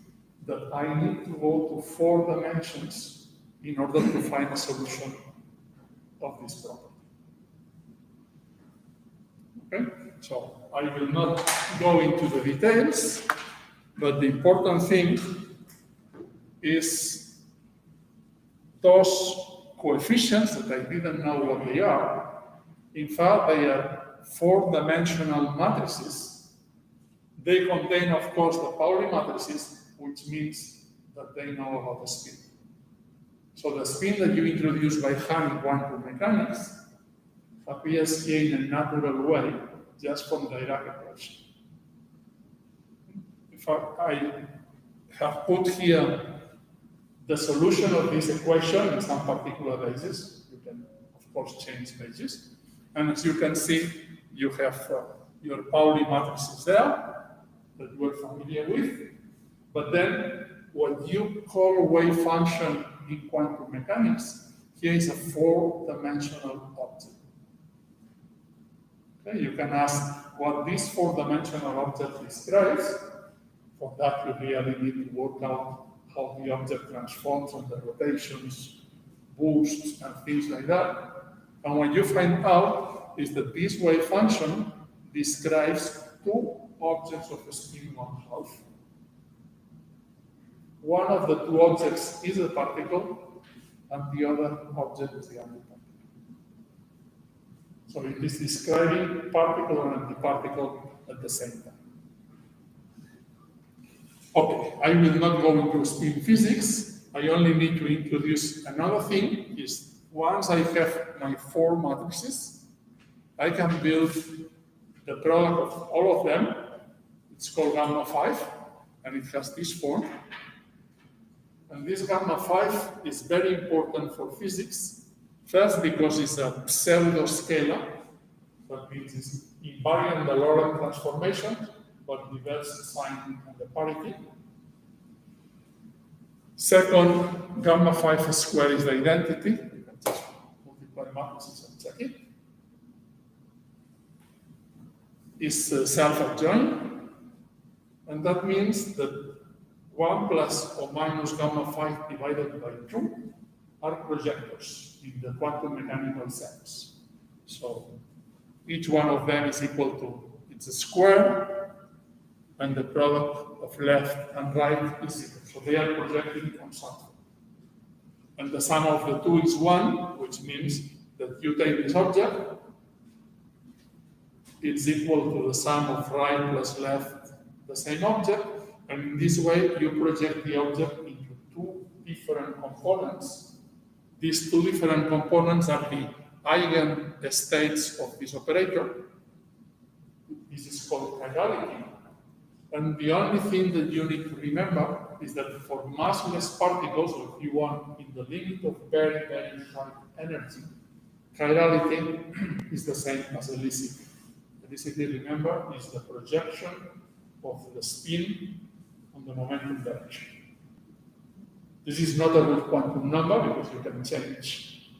that I need to go to 4 dimensions in order to find a solution of this problem. Okay? So I will not go into the details, but the important thing is those coefficients that I didn't know what they are. In fact, they are 4-dimensional matrices. They contain, of course, the Pauli matrices, which means that they know about the spin. So the spin that you introduce by hand in quantum mechanics appears here in a natural way, just from the Dirac equation. In fact, I have put here the solution of this equation in some particular basis. You can, of course, change bases. And as you can see, you have your Pauli matrices there that you are familiar with. But then, what you call a wave function in quantum mechanics, here is a 4-dimensional object. Okay, you can ask what this 4-dimensional object describes. For that, you really need to work out how the object transforms under rotations, boosts, and things like that. And what you find out is that this wave function describes 2 objects of spin 1/2. One of the 2 objects is a particle, and the other object is the antiparticle. So it is describing particle and antiparticle at the same time. Okay, I will not go into spin physics. I only need to introduce another thing, is once I have my 4 matrices, I can build the product of all of them. It's called gamma 5, and it has this form. And this gamma 5 is very important for physics. First, because it's a pseudo-scalar. That means it's invariant the Lorentz transformation, but reverse sign and the parity. Second, gamma 5 squared is the identity. You can just multiply matrices and check it. It's self-adjoint, and that means that 1 plus or minus gamma 5 divided by 2 are projectors in the quantum mechanical sense. So each one of them is equal to, it's a square, and the product of left and right is 0. So they are projecting on something. and the sum of the two is 1, which means that you take this object, it's equal to the sum of right plus left, the same object, and in this way you project the object into two different components. These two different components are the eigenstates of this operator. This is called chirality. And the only thing that you need to remember is that for massless particles, or if you want, in the limit of very, very high energy, chirality is the same as helicity. Helicity, remember, is the projection of the spin on the momentum direction. This is not a good quantum number because you can change,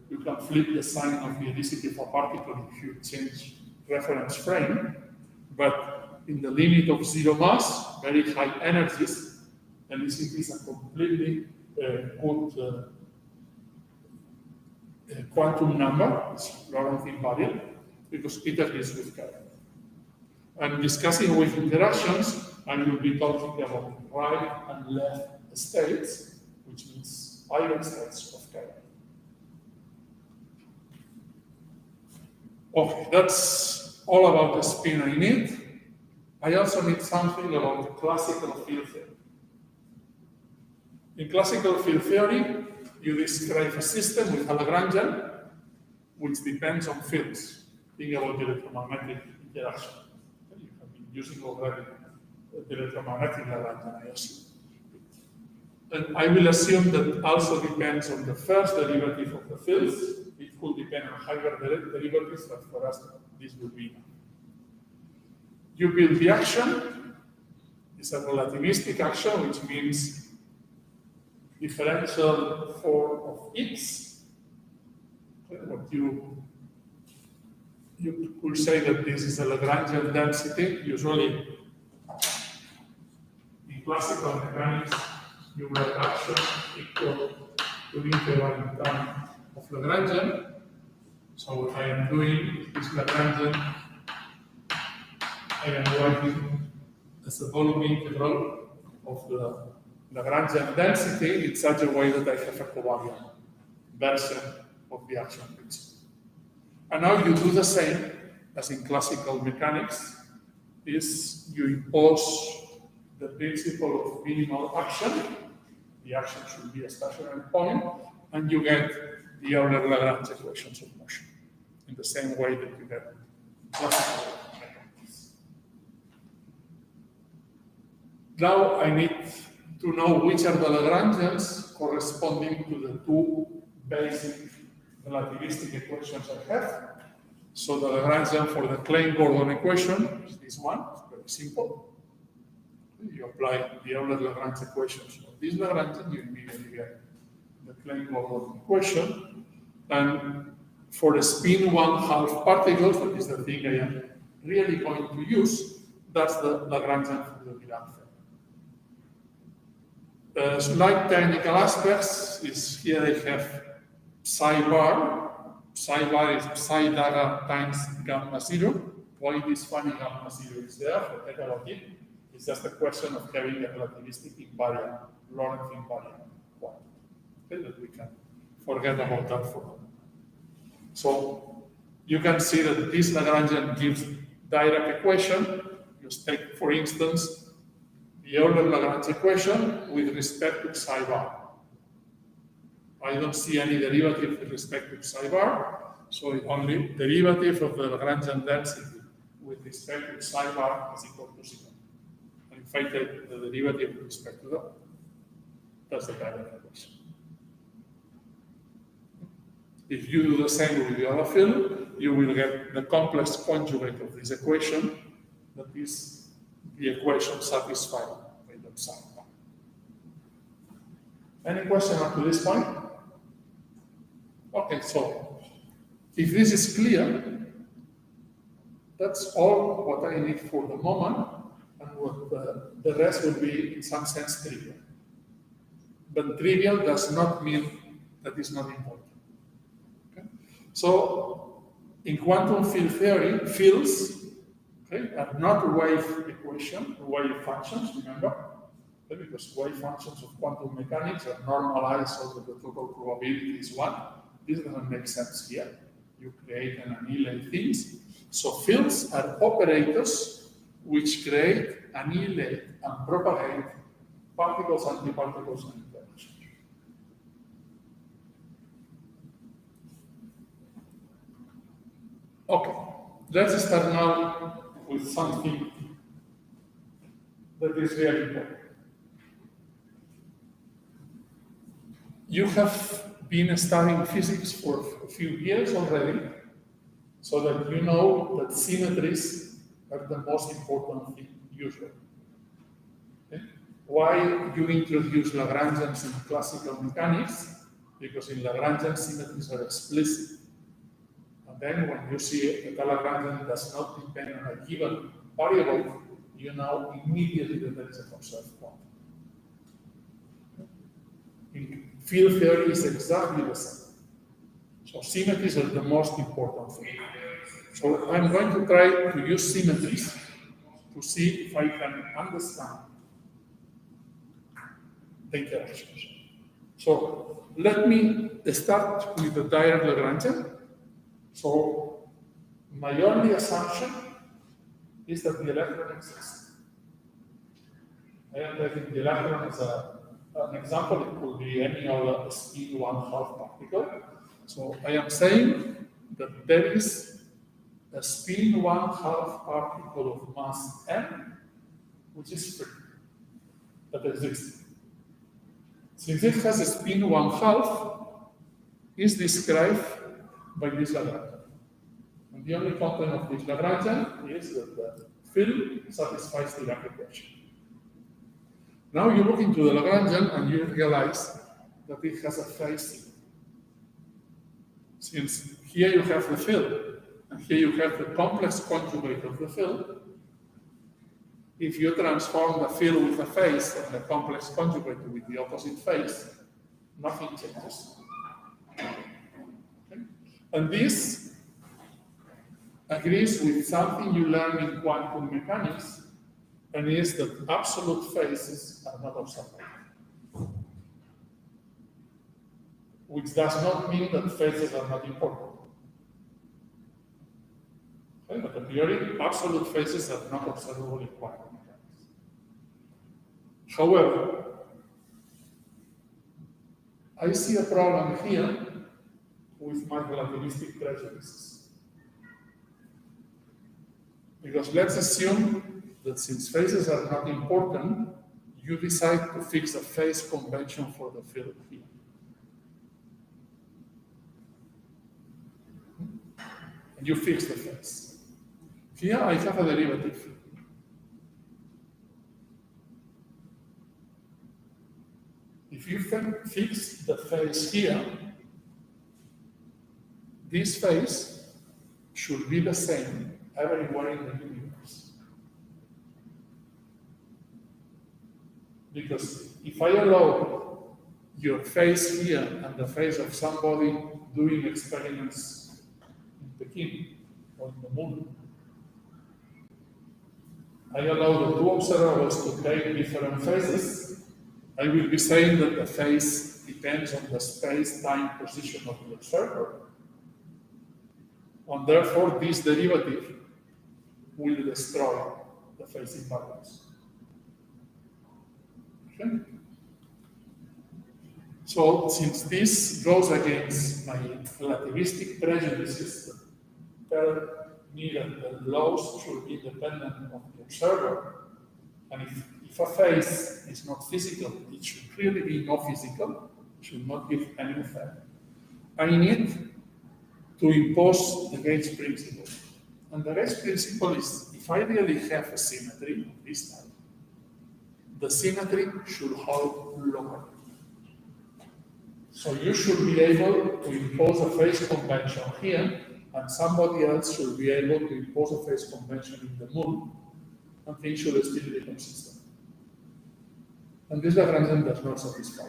you can flip the sign of the helicity of a particle if you change reference frame, but in the limit of zero mass, very high energies, helicity is a completely good quantum number, it's Lorentz invariant, because it agrees with current. And discussing with interactions, I will be talking about right and left states, which means eigenstates of current. Okay, that's all about the spin I need. I also need something about classical field theory. In classical field theory, you describe a system with a Lagrangian, which depends on fields. Think about the electromagnetic interaction. You have been using already the electromagnetic Lagrangian, I assume. And I will assume that also depends on the first derivative of the fields. It could depend on higher derivatives, but for us, this will be enough. You build the action. It's a relativistic action, which means differential form of x. What you could say that this is a Lagrangian density. Usually, in classical mechanics, you write action equal to the integral in time of Lagrangian. So what I am doing is Lagrangian, I am writing as a volume integral of the Lagrangian density in such a way that I have a covariant version of the action principle. And now you do the same as in classical mechanics, is you impose the principle of minimal action. The action should be a stationary point, and you get the Euler-Lagrange equations of motion in the same way that you get classical mechanics. Now I need to know which are the Lagrangians corresponding to the two basic relativistic equations I have. So the Lagrangian for the Klein-Gordon equation is this one. It's very simple. You apply the Euler-Lagrange equations of this Lagrangian, you immediately get the Klein-Gordon equation. And for the spin 1/2 particles, that is the thing I am really going to use, that's the Lagrangian for the Dirac field. Slight technical aspects is here I have psi bar. Psi bar is psi dagger times gamma 0. Why this funny gamma 0 is there? Forget about it. It's just a question of having a relativistic invariant, Lorentz invariant quantity. Okay, that we can forget about that for now. So you can see that this Lagrangian gives Dirac equation. Just take, for instance, the Euler-Lagrange equation with respect to psi bar. I don't see any derivative with respect to psi bar, so only derivative of the Lagrangian density with respect to psi bar is equal to 0. And if I take the derivative with respect to that, that's the Dirac equation. If you do the same with the other field, you will get the complex conjugate of this equation, that is the equation satisfied by the psi bar. Any question up to this point? Okay, so if this is clear, that's all what I need for the moment, and what the rest will be in some sense trivial. But trivial does not mean that it's not important. Okay? So in quantum field theory, fields are not wave equation, wave functions, remember? Okay, because wave functions of quantum mechanics are normalized so that the total probability is 1. This doesn't make sense here. You create and annihilate things. So fields are operators which create, annihilate, and propagate particles, antiparticles, and interactions. Okay, let's start now with something that is really important. You have been studying physics for a few years already, so that you know that symmetries are the most important thing usually. Okay? Why you introduce Lagrangians in classical mechanics? Because in Lagrangians, symmetries are explicit. And then when you see that a Lagrangian does not depend on a given variable, you know immediately that there is a conserved quantum. In field theory is exactly the same. So symmetries are the most important thing. So I'm going to try to use symmetries to see if I can understand the interactions. So let me start with the direct Lagrangian. So my only assumption is that the electron exists. I am taking the electron as an example. It could be any other spin 1/2 particle. So I am saying that there is a spin 1/2 particle of mass m, which is free, that exists. Since it has a spin 1/2, is described by this Lagrangian. And the only content of this Lagrangian is that the field satisfies the Dirac equation. Now you look into the Lagrangian and you realize that it has a phase symmetry. Since here you have the field, and here you have the complex conjugate of the field, if you transform the field with a phase and the complex conjugate with the opposite phase, nothing changes. Okay? And this agrees with something you learn in quantum mechanics, and is that absolute phases are not observable. Which does not mean that phases are not important. Okay, but a priori, absolute phases are not observable in quantum mechanics. However, I see a problem here with my relativistic prejudices. Because let's assume that since phases are not important, you decide to fix a phase convention for the field here. And you fix the phase. Here I have a derivative. If you fix the phase here, this phase should be the same everywhere in the universe. Because if I allow your phase here and the phase of somebody doing experiments in Peking or in the moon, I allow the two observables to take different phases, I will be saying that the phase depends on the space-time position of the observer. And therefore, this derivative will destroy the phase invariance. Okay. So, since this goes against my relativistic prejudices that tell me that the laws should be independent of the observer, and if a phase is not physical, it should clearly be not physical, should not give any effect. I need to impose the gauge principle. And the gauge principle is, if I really have a symmetry of this type, the symmetry should hold locally. So you should be able to impose a phase convention here, and somebody else should be able to impose a phase convention in the moon, and things should still be consistent. And this Lagrangian does not satisfy.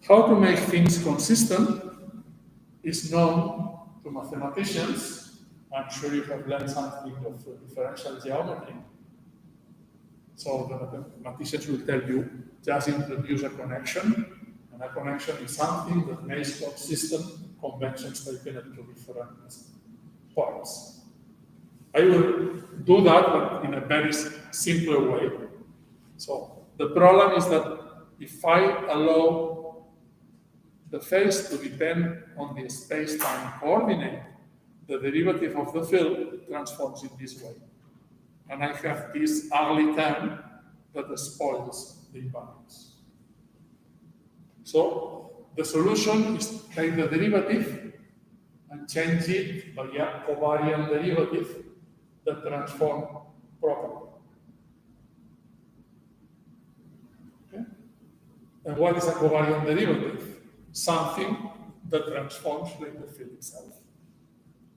How to make things consistent is known to mathematicians. I'm sure you have learned something of differential geometry. So the mathematicians will tell you, just introduce a connection, and a connection is something that makes consistent conventions taken at two different points. I will do that, but in a very simpler way. So the problem is that if I allow the phase to depend on the space-time coordinate, the derivative of the field transforms in this way. And I have this ugly term that spoils the imbalance. So the solution is take the derivative and change it by a covariant derivative that transforms properly. Okay? And what is a covariant derivative? Something that transforms like the field itself.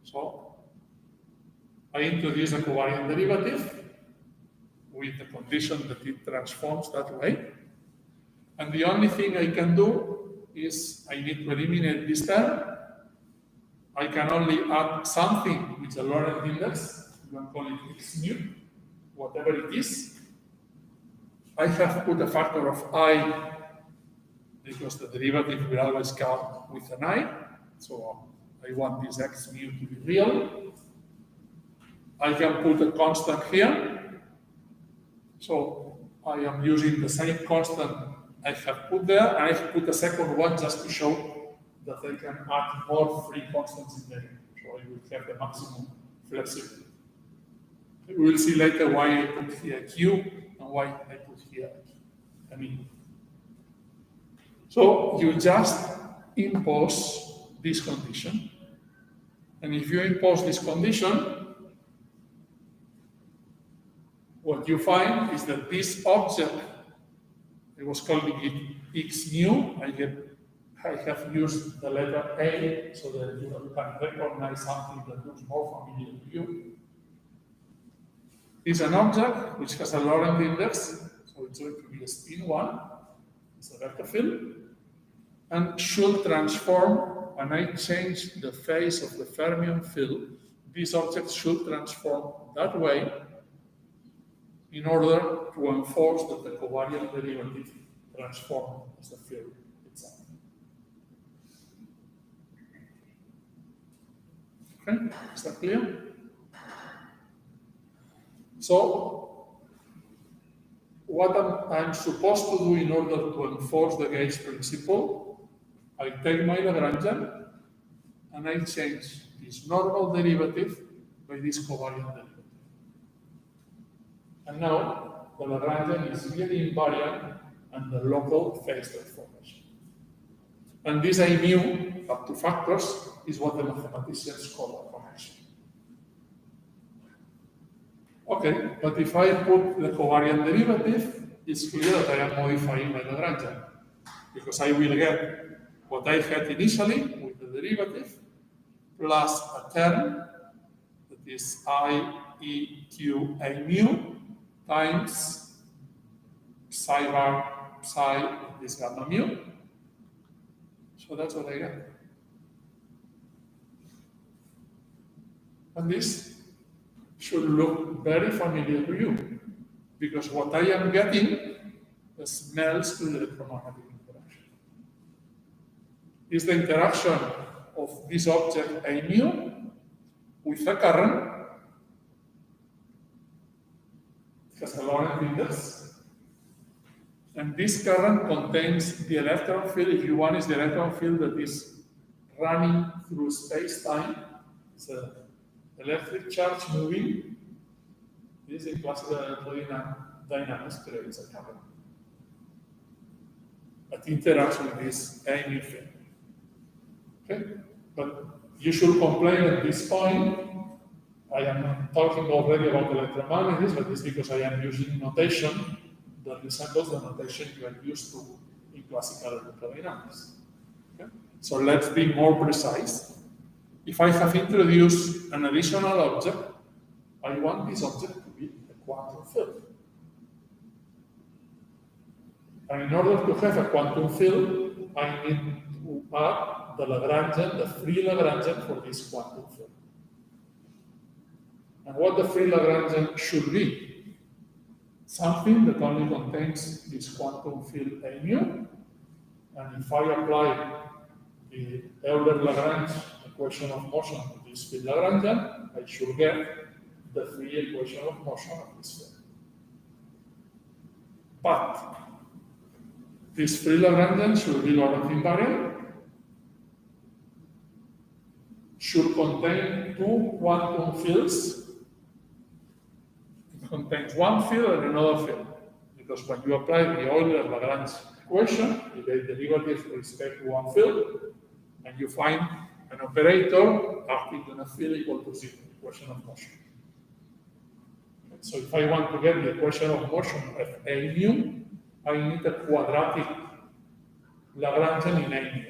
So I introduce a covariant derivative with the condition that it transforms that way. And the only thing I can do is I need to eliminate this term. I can only add something with a Lorentz index. You can call it x mu, whatever it is. I have put a factor of I because the derivative will always come with an I. So I want this x mu to be real. I can put a constant here. So I am using the same constant I have put there, and I have put a second one just to show that I can add more free constants in there. So I will have the maximum flexibility. We will see later why I put here Q and why I put here M. So you just impose this condition. And if you impose this condition, what you find is that this object, I was calling it x mu, I have used the letter A so that you can recognize something that looks more familiar to you. Is an object which has a Lorentz index, so it's going to be a spin 1, it's a vector field, and should transform, when I change the phase of the fermion field, this object should transform that way in order to enforce that the covariant derivative transforms the field itself. Okay, is that clear? So, what I'm supposed to do in order to enforce the gauge principle, I take my Lagrangian and I change this normal derivative by this covariant derivative. And now, the Lagrangian is really invariant and the local phase transformation. And this I mu, up to factors, is what the mathematicians call a connection. Okay, but if I put the covariant derivative, it's clear that I am modifying my Lagrangian, because I will get what I had initially with the derivative, plus a term that is I, E, Q, A mu, times psi bar, psi, this gamma mu. So that's what I get. And this should look very familiar to you, because what I am getting smells to the electromagnetic interaction. Is the interaction of this object A mu with a current. It has a Lorentz index, and this current contains the electron field. If you want, is the electron field that is running through space-time. It's an electric charge moving. This is in classical electrodynamics creates a current. At interaction with this A mu field. Okay? But you should complain at this point. I am talking already about electromagnetism, but it's because I am using notation that resembles the notation you are used to in classical electrodynamics. Okay? So let's be more precise. If I have introduced an additional object, I want this object to be a quantum field. And in order to have a quantum field, I need to add the Lagrangian, the free Lagrangian for this quantum field. And what the free Lagrangian should be? something that only contains this quantum field A mu, and if I apply the Euler-Lagrange equation of motion to this field Lagrangian, I should get the free equation of motion of this field. But this free Lagrangian should be Lorentz invariant, should contain two quantum fields. It contains one field and another field, because when you apply the Euler-Lagrange equation, you get derivative with respect to one field, and you find an operator acting on a field equal to zero, equation of motion. So if I want to get the equation of motion of A mu, I need a quadratic Lagrangian in A mu.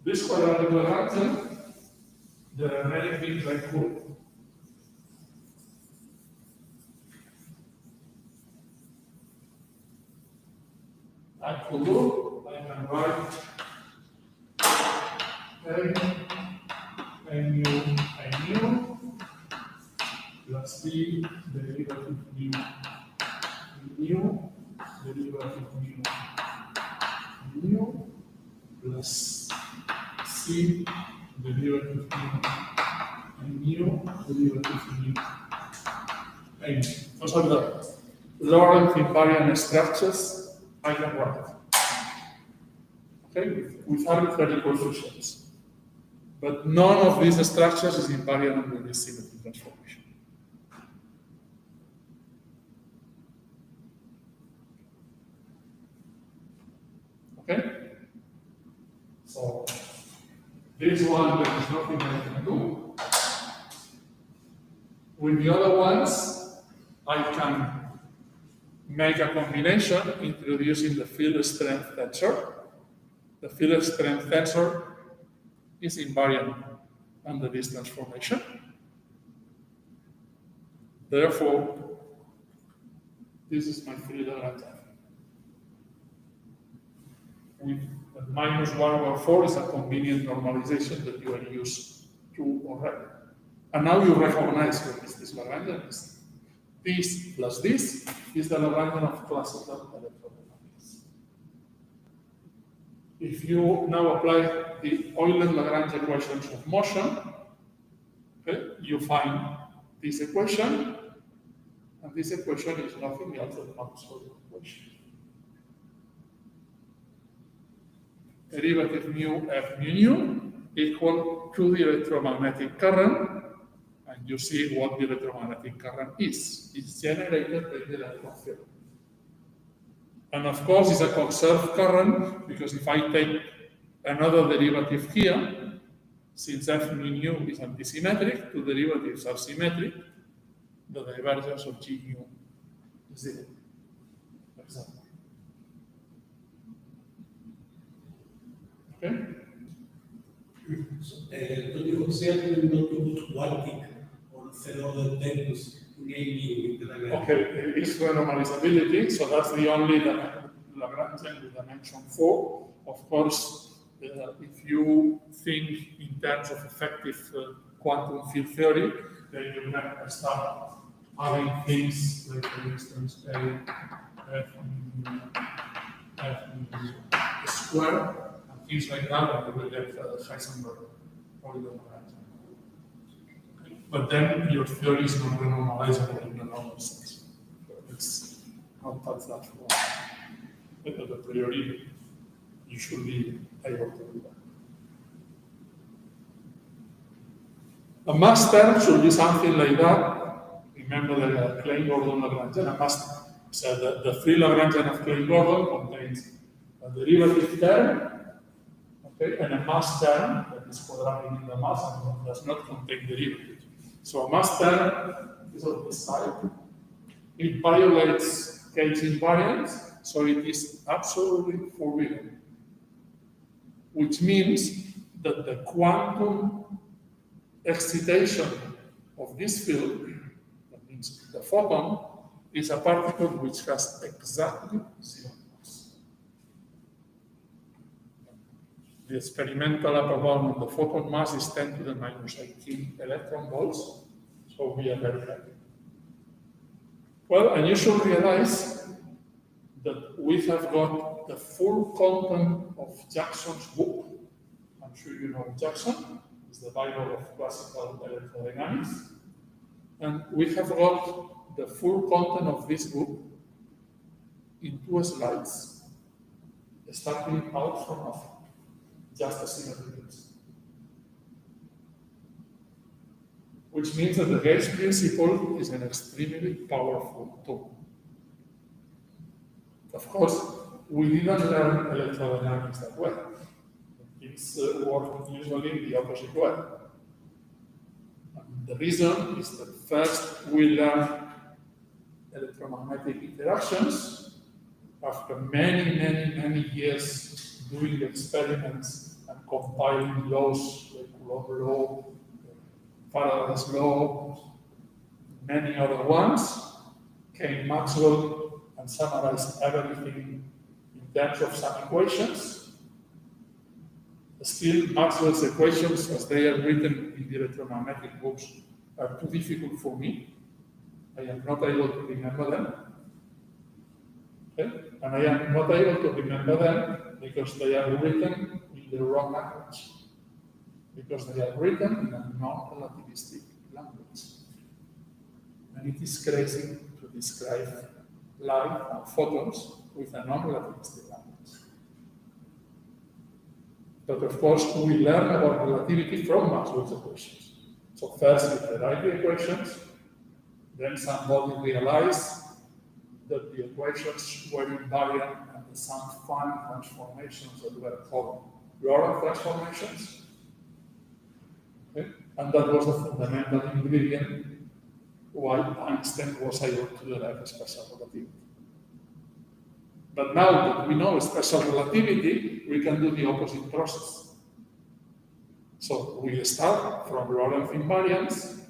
This quadratic Lagrangian, there are many things I could. I can write A mu plus B derivative mu derivative mu plus C derivative mu derivative mu. Those are the Lorentz invariant structures I can write. Okay, with arbitrary coefficients. But none of these structures is invariant under this symmetry transformation. Okay? So, this one, there is nothing I can do. With the other ones, I can make a combination introducing the field strength tensor. The field strength tensor is invariant under this transformation. Therefore, this is my field Lagrangian. With -1/4 is a convenient normalization that you are used to already. And now you recognize what is this Lagrangian is. This plus this is the Lagrangian of classical electromagnetism. If you now apply the Euler-Lagrange equations of motion, okay, you find this equation, and this equation is nothing else than Maxwell equation. Derivative mu F mu nu equal to the electromagnetic current, and you see what the electromagnetic current is. It's generated by the electron field. And of course, it's a conserved current, because if I take another derivative here, since F mu nu is antisymmetric, two derivatives are symmetric, the divergence of G mu is 0. For example. Okay? Entonces, José, hay un autobús cuántico con cero de termos in A mu. Okay, it's renormalizability, so that's the only Lagrangian with dimension 4. Of course, if you think in terms of effective quantum field theory, then you can start having things like, for instance, F square, and things like that, and you will get Heisenberg polygon Lagrangian. But then your theory is not renormalizable in the normal sense. It's not that for but a priori, you should be able to do that. A mass term should be something like that. Remember the Klein-Gordon Lagrangian, a mass term. So the free Lagrangian of Klein-Gordon contains a derivative term, okay, and a mass term that is quadratic in the mass and does not contain derivatives. So a mass term is of this type. It violates cage invariance, so it is absolutely forbidden. Which means that the quantum excitation of this field, that means the photon, is a particle which has exactly 0 mass. The experimental upper bound of the photon mass is 10 to the minus 18 electron volts, so we are very happy. Well, and you should realize that we have got the full content of Jackson's book. I'm sure you know Jackson. It's the Bible of classical electrodynamics. And we have got the full content of this book in 2 slides, starting out from nothing, just a symmetry principle. Which means that the gauge principle is an extremely powerful tool. Of course, we didn't learn electrodynamics that way. Things work usually in the opposite way. And the reason is that first we learn electromagnetic interactions after many years doing experiments and compiling laws like Coulomb law, Faraday's law, many other ones, came Maxwell and summarized everything in terms of some equations. Still, Maxwell's equations, as they are written in the electromagnetic books, are too difficult for me. I am not able to remember them. Okay? And I am not able to remember them because they are written in the wrong language. Because they are written in a non-relativistic language. And it is crazy to describe light and photons with a non-relativistic language. But of course, we learn about relativity from Maxwell's equations. So first we derive the equations, then somebody realized that the equations were invariant and some fine transformations that were called Lorentz transformations. Okay? And that was the fundamental ingredient why Einstein was able to derive special relativity. But now that we know special relativity, we can do the opposite process. So we start from Lorentz invariance,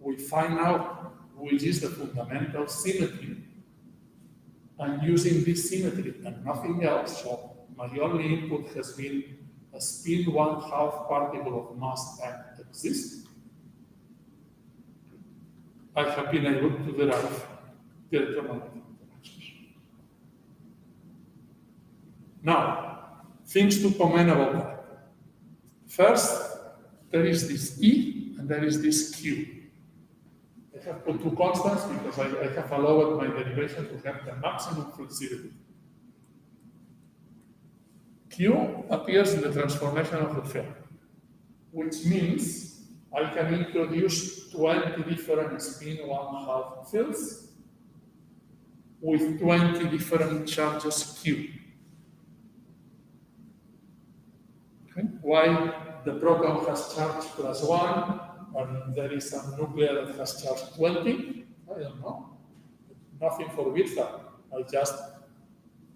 we find out which is the fundamental symmetry, and using this symmetry and nothing else, so my only input has been a spin 1/2 particle of mass m exists, I have been able to derive the electromagnetic interactions. Now, things to comment about that. First, there is this E and there is this Q. I have put 2 constants because I have allowed my derivation to have the maximum flexibility. Q appears in the transformation of the field, which means I can introduce 20 different spin 1/2 fields with 20 different charges Q. Okay. Why the proton has charge +1 and there is some nuclear that has charge 20? I don't know. Nothing forbids that. I just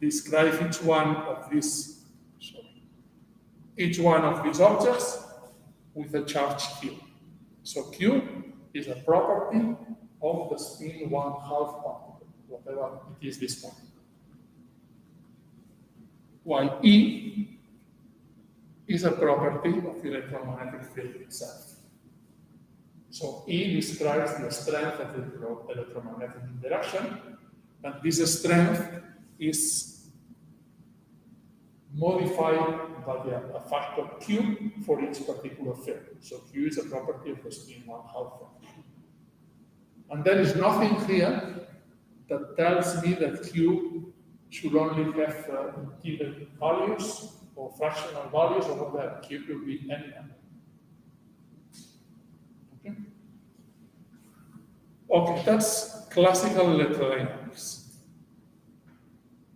describe each one of these objects with a charge Q. So Q is a property of the spin 1/2 particle, whatever it is this point. While E is a property of the electromagnetic field itself. So E describes the strength of the electromagnetic interaction, and this strength is modified by a factor Q for each particular field. So Q is a property of the spin 1/2 function. And there is nothing here that tells me that Q should only have given values or fractional values or whatever. Q could be any number. Okay, that's classical electrodynamics.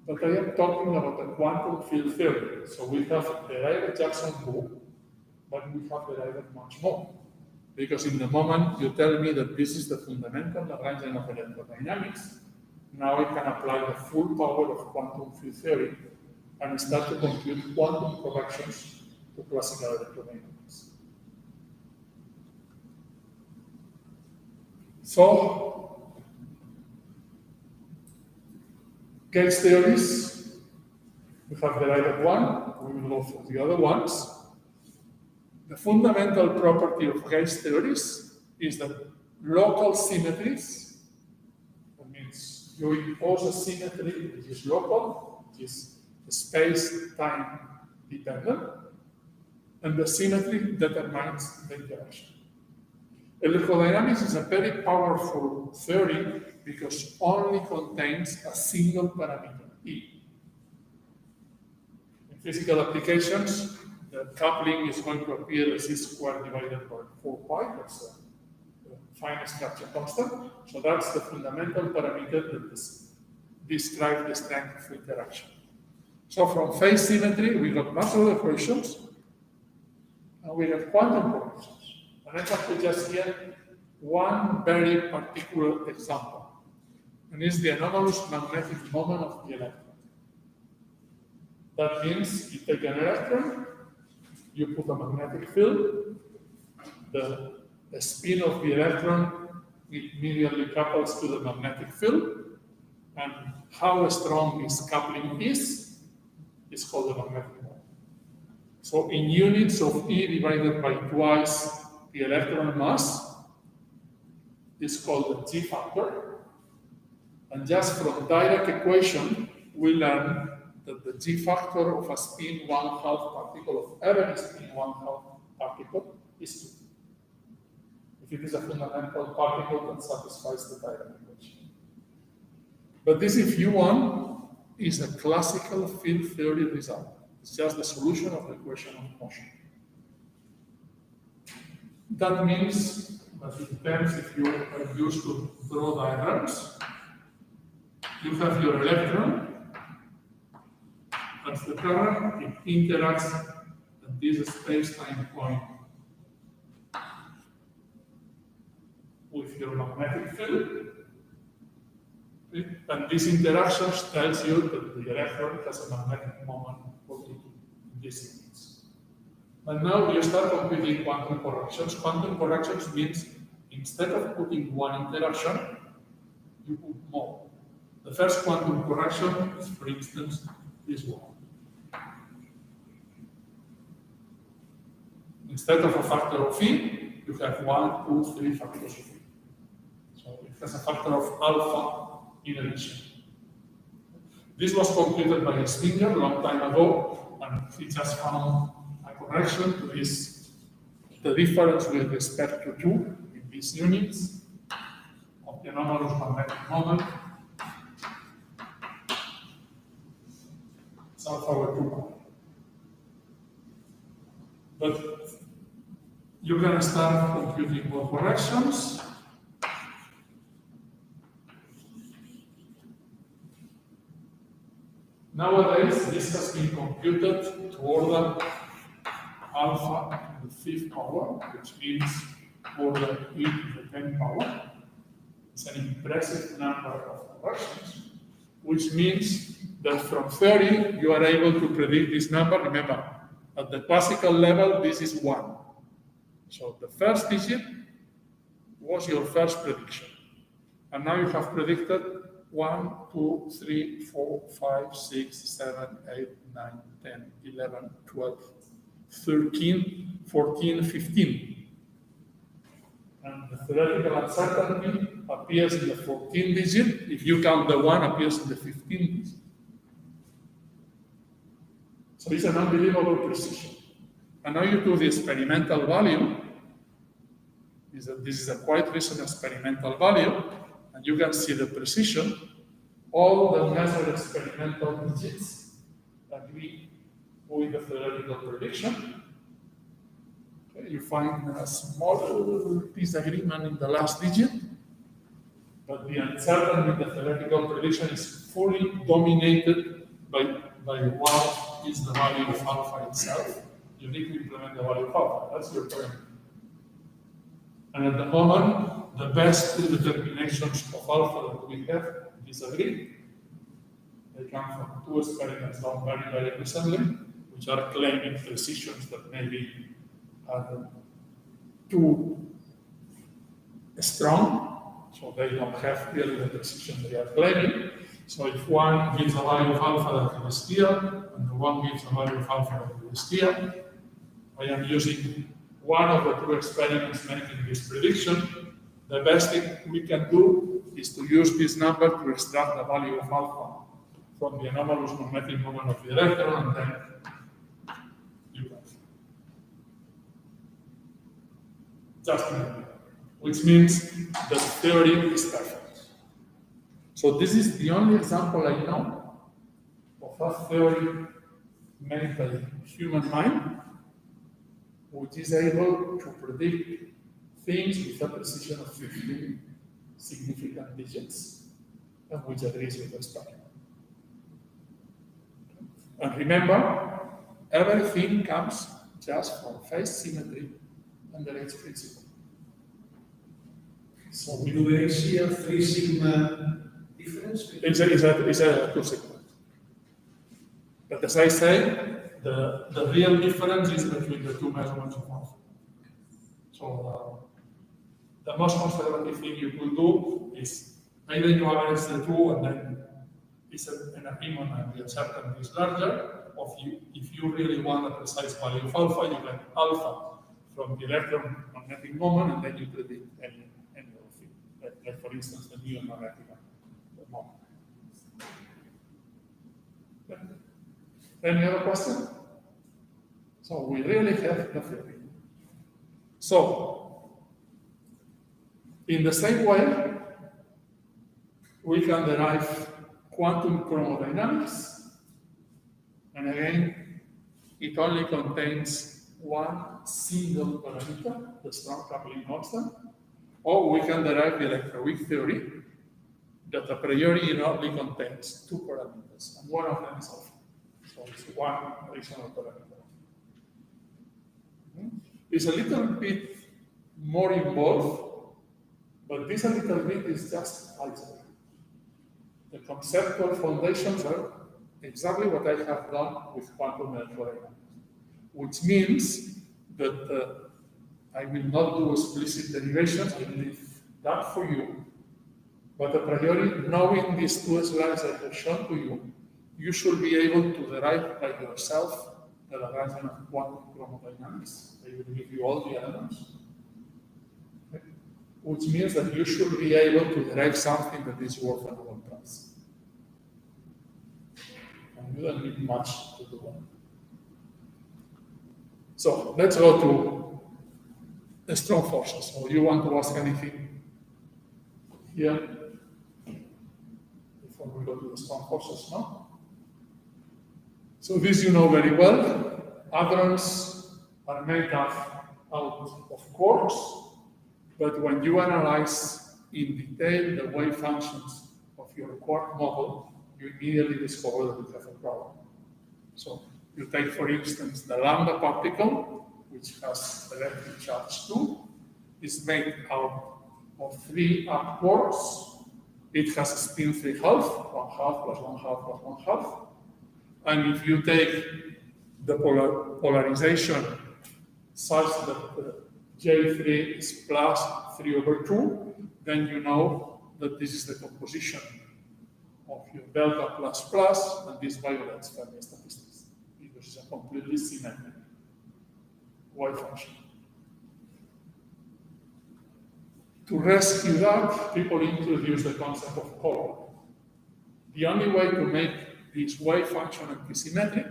But I am talking about the quantum field theory. So we have derived Jackson's book, but we have derived much more. Because in the moment you tell me that this is the fundamental Lagrangian of electrodynamics, now I can apply the full power of quantum field theory and start to compute quantum corrections to classical electrodynamics. So, gauge theories, we have derived one, we will go through the other ones. The fundamental property of gauge theories is that local symmetries, I mean You impose a symmetry which is local, which is space-time dependent, and the symmetry determines the interaction. Electrodynamics is a very powerful theory because only contains a single parameter, E. In physical applications, the coupling is going to appear as E squared divided by 4 pi, that's the finest structure constant. So that's the fundamental parameter that describes the strength of interaction. So from phase symmetry, we got Maxwell equations, and we have quantum corrections. And I have to just here one very particular example, and it's the anomalous magnetic moment of the electron. That means you take an electron, you put a magnetic field, the spin of the electron immediately couples to the magnetic field, and how strong this coupling is called the magnetic moment. So in units of E divided by twice the electron mass is called the G factor. And just from direct equation, we learn that the G factor of a spin 1/2 particle of every spin 1/2 particle is 2. If it is a fundamental particle that satisfies the direct equation. But this, if you want, is a classical field theory result. It's just the solution of the equation of motion. That means that it depends if you are used to draw diagrams. You have your electron, that's the current, it interacts at this space-time point with your magnetic field. And these interactions tells you that the electron has a magnetic moment of this units. And now you start computing quantum corrections. Quantum corrections means instead of putting one interaction, you put more. The first quantum correction is, for instance, this one. Instead of a factor of E, you have 1, 2, 3 factors of E. So it has a factor of alpha in addition. This was computed by Stinger a long time ago, and he just found a correction to this, the difference with respect to 2 in these units of the anomalous magnetic moment. It's alpha over 2 pi. But you can start computing more corrections. Nowadays, this has been computed to order alpha to the 5th power, which means order e to the 10th power. It's an impressive number of corrections, which means that from theory, you are able to predict this number. Remember, at the classical level, this is 1. So the first digit was your first prediction. And now you have predicted 1, 2, 3, 4, 5, 6, 7, 8, 9, 10, 11, 12, 13, 14, 15. And the theoretical uncertainty appears in the 14 digit. If you count the 1, appears in the 15 digit. So it's an unbelievable precision. And now you do the experimental value. This is a quite recent experimental value, and you can see the precision. All the measured experimental digits agree with the theoretical prediction. Okay, you find a small disagreement in the last digit, but the uncertainty in the theoretical prediction is fully dominated by what is the value of alpha itself. You need to implement the value of alpha. That's your parameter. And at the moment, the best determinations of alpha that we have disagree. They come from 2 experiments done very, very recently, which are claiming precisions that maybe are too strong, so they don't have really the precision they are claiming. So if one gives a value of alpha that is here, and the one gives a value of alpha that is here, I am using one of the 2 experiments making this prediction. The best thing we can do is to use this number to extract the value of alpha from the anomalous magnetic moment of the electron, and then you can. Just a minute. Which means the theory is perfect. So this is the only example I know of a theory made by the human mind which is able to predict things with a precision of 15 significant digits and which agrees with the experiment. And remember, everything comes just from phase symmetry and the H principle. So we Do we see a 3 sigma difference? It's a 2 sigma. But as I say, the real difference is between the two measurements of alpha. So the most conservative thing you could do is either you average the two and then it's an agreement and the uncertainty is larger, or if you really want a precise value of alpha, you get alpha from the electromagnetic moment and then you predict any other thing, like for instance the neomagnetic moment. Any other question? So we really have the theory. So, in the same way, we can derive quantum chromodynamics, and again, it only contains one single parameter, the strong coupling constant, or we can derive the electroweak theory that a priori it only contains two parameters, and one of them is alpha. So it's one additional parameter. It's a little bit more involved, but this a little bit is just algebra. The conceptual foundations are exactly what I have done with quantum electrodynamics, which means that I will not do explicit derivations, I will leave that for you. But a priori, knowing these two slides I have shown to you, you should be able to derive by yourself the Lagrangian of quantum chromodynamics. I will give you all the elements. Okay. Which means that you should be able to derive something that is worth a Nobel Prize. And you don't need much to do that. So let's go to the strong forces. So you want to ask anything here before we go to the strong forces, no? So this you know very well. Hadrons are made out of quarks, but when you analyze in detail the wave functions of your quark model, you immediately discover that you have a problem. So you take, for instance, the lambda particle, which has electric charge 2, is made out of 3 up quarks. It has a spin 3 half, 1 half plus 1 half plus 1 half. And if you take the polarization such that J3 is plus 3/2, then you know that this is the composition of your delta plus plus, and this violates Fermi statistics, because it's a completely symmetric wave function. To rescue that, people introduce the concept of color. The only way to make this wave function antisymmetric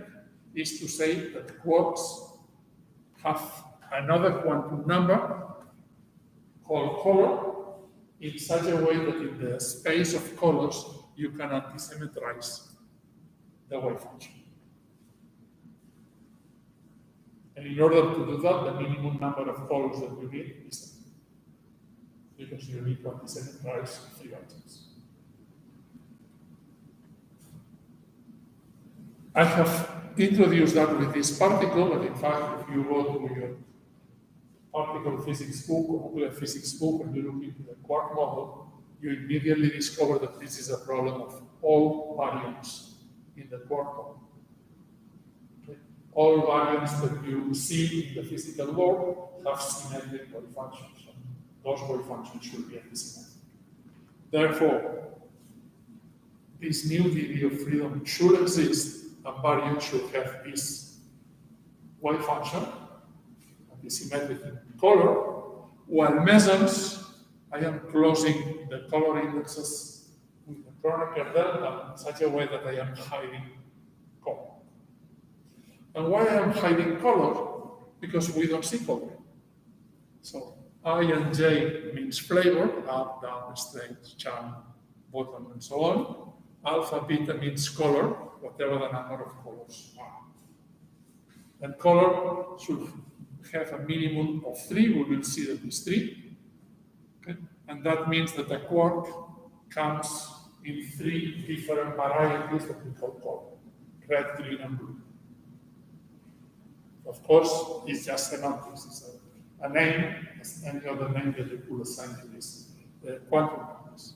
is to say that quarks have another quantum number called color in such a way that in the space of colors you can antisymmetrize the wave function. And in order to do that, the minimum number of colors that you need is 3, because you need to antisymmetrize 3 items. I have introduced that with this particle, but in fact, if you go to your particle physics book or nuclear physics book and you look into the quark model, you immediately discover that this is a problem of all baryons in the quark model. Okay. All baryons that you see in the physical world have symmetric wave functions. Those wave functions should be antisymmetric. Therefore, this new degree of freedom should exist, and baryons should have this wave function, antisymmetric in color, while mesons I am closing the color indexes with the Kronecker delta in such a way that I am hiding color. And why I am hiding color? Because we don't see color. So I and J means flavor, up, down, straight, charm, bottom, and so on. Alpha, beta means color, whatever the number of colors are. And color should have a minimum of 3. We will see that it's 3. Okay? And that means that a quark comes in 3 different varieties that we call color: red, green, and blue. Of course, it's just semantics. It's a name, as any other name that you could assign to this quantum numbers.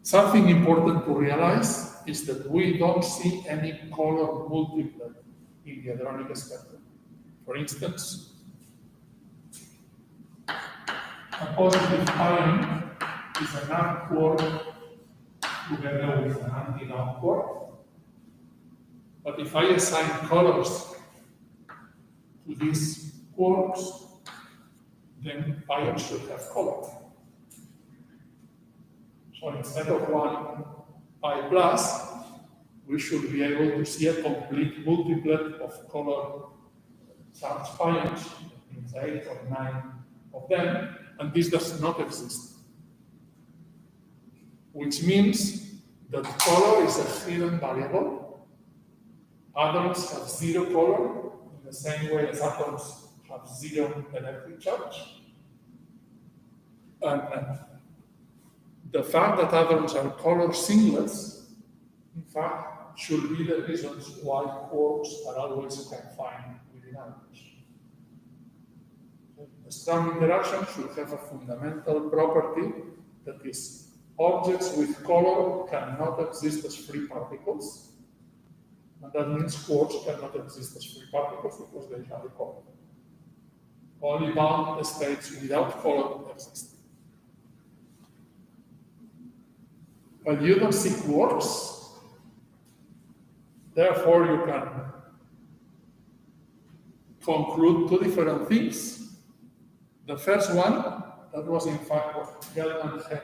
Something important to realize is that we don't see any color multiplet in the hadronic spectrum. For instance, a positive ion is an up quark together with an anti-down quark. But if I assign colors to these quarks, then ions should have color. So instead of 1 pi plus, we should be able to see a complete multiplet of color charged ions, that means 8 or 9 of them, and this does not exist. Which means that color is a hidden variable. Atoms have 0 color in the same way as atoms have 0 electric charge. And the fact that atoms are color singlets, in fact, should be the reasons why quarks are always confined within atoms. A strong interaction should have a fundamental property that is, objects with color cannot exist as free particles. And that means quarks cannot exist as free particles because they have a color. Only bound states without color exist. But you don't see quarks, therefore you can conclude 2 different things. The first one, that was in fact what Gell-Mann had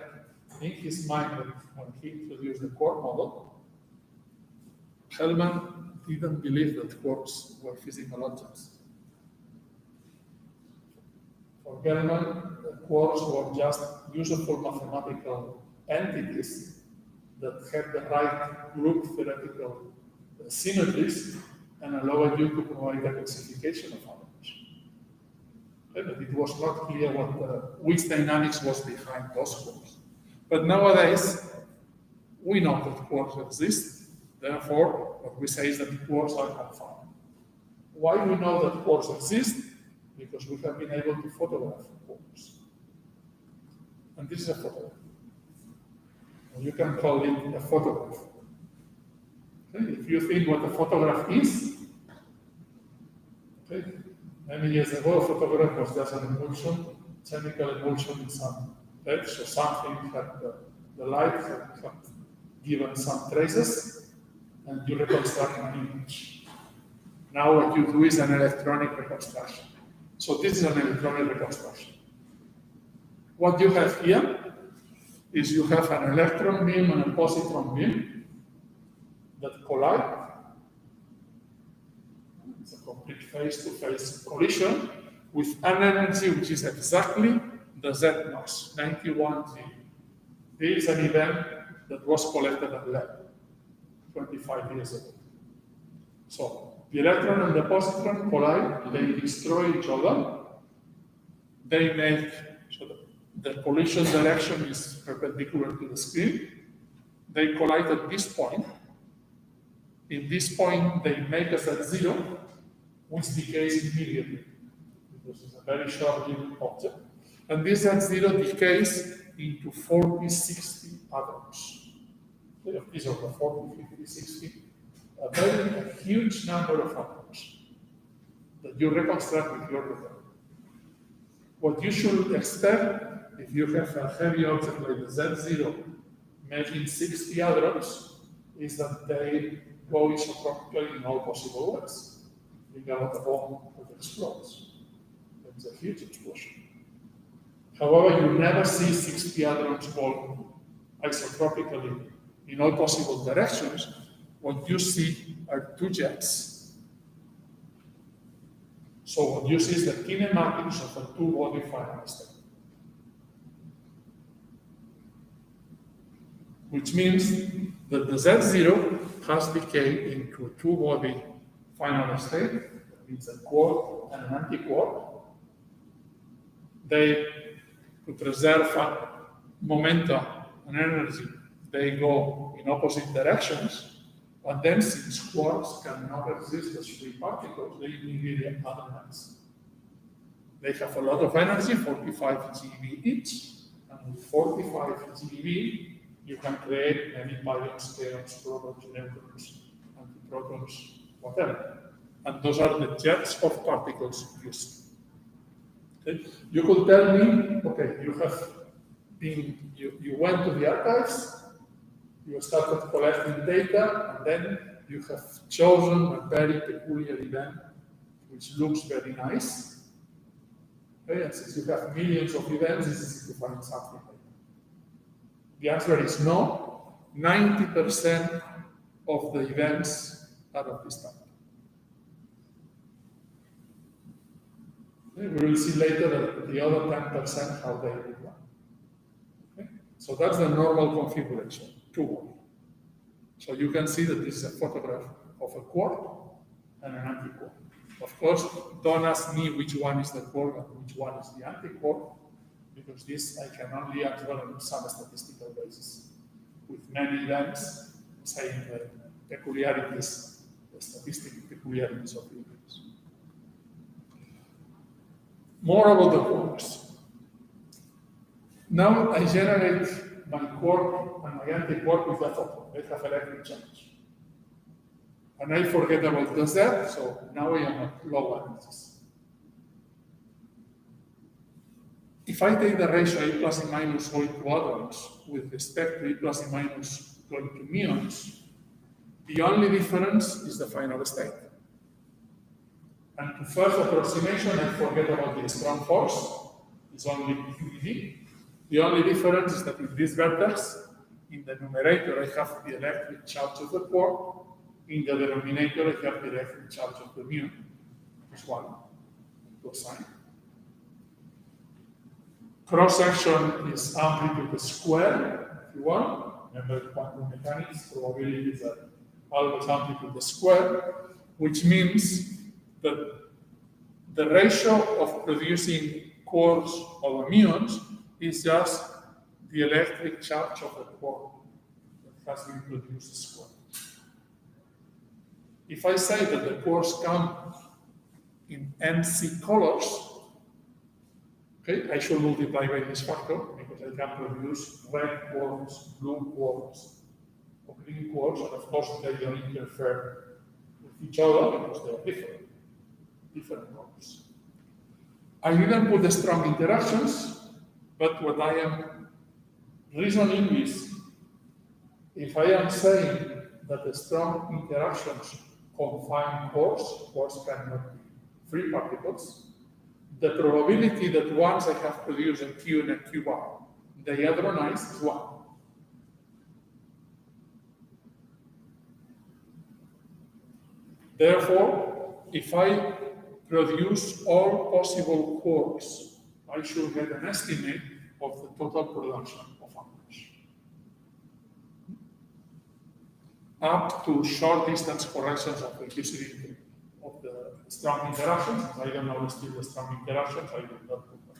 in his mind when he introduced the quark model. Gell-Mann didn't believe that quarks were physical objects. For Gell-Mann, quarks were just useful mathematical entities that had the right group theoretical symmetries and allowed you to provide a classification of atoms. But it was not clear which dynamics was behind those quarks. But nowadays, we know that quarks exist. Therefore, what we say is that quarks are confined. Why we know that quarks exist? Because we have been able to photograph quarks. And this is a photograph. And you can call it a photograph. Okay? If you think what a photograph is, okay, many years ago, a photograph was just an emulsion, chemical emulsion in some. Right? So something had the light had given some traces, and you reconstruct an image. Now what you do is an electronic reconstruction. So this is an electronic reconstruction. What you have here is you have an electron beam and a positron beam that collide. It's a complete face-to-face collision with an energy which is exactly the Z mass, 91 G. This is an event that was collected at lab 25 years ago. So the electron and the positron collide, they destroy each other, they make, so the collision direction is perpendicular to the screen, they collide at this point. In this point, they make a Z0, which decays immediately, because it's a very short-lived object. And this Z0 decays into 40, 60 atoms. These are the 40, 50, 60, a huge number of atoms that you reconstruct with your method. What you should expect if you have a heavy object like the Z0 making 60 atoms is that they go isotropically in all possible ways. You got a bomb that explodes. It's a huge explosion. However, you never see 6p hadrons fall isotropically in all possible directions. What you see are two jets. So what you see is the kinematics of a two-body final state. Which means that the Z0 has decayed into a two-body final state. That means a quark and an anti-quark. They, to preserve momentum and energy, they go in opposite directions. But then, since quarks cannot exist as free particles, they immediately atomize. They have a lot of energy, 45 GeV each, and with 45 GeV, you can create many pions, kaons, protons, neutrons, antiprotons, whatever. And those are the jets of particles you see. Okay? You could tell me, okay, you went to the archives, you started collecting data, and then you have chosen a very peculiar event which looks very nice. Okay? And since you have millions of events, it's easy to find something like that. The answer is no. 90% of the events are of this type. Okay? We will see later that the other 10% how they will run. Okay? So that's the normal configuration. So you can see that this is a photograph of a quark and an antiquark. Of course, don't ask me which one is the quark and which one is the antiquark, because this I can only answer on some statistical basis, with many events saying the peculiarities, the statistical peculiarities of the events. More about the quarks. Now I generate my quark and my antiquark with a photon. They have electric charge. And I forget about the Z, so now I am at low energies. If I take the ratio A plus and minus going to hadrons with respect to A plus and minus going to muons, the only difference is the final state. And to first approximation, I forget about the strong force. It's only QED. The only difference is that with this vertex, in the numerator, I have the electric charge of the quark. In the denominator, I have the electric charge of the muon. It's 1 cosine. Cross-section is amplitude square, if you want. Remember quantum mechanics, probability is always amplitude square, which means that the ratio of producing quarks over muons is just the electric charge of the quark that has been produced squared. If I say that the quarks come in NC colors, okay, I should multiply by this factor because I can produce red quarks, blue quarks, or green quarks, and of course they don't interfere with each other because they are different colors. I didn't put the strong interactions, but what I am reasoning is, if I am saying that the strong interactions confine quarks cannot be free particles, the probability that once I have produced a Q and a Q bar, they hadronize is 1. Therefore, if I produce all possible quarks, I should get an estimate of the total production of atoms. Up to short distance corrections of the electricity of the strong interactions. I don't know still the strong interactions, I will not put them.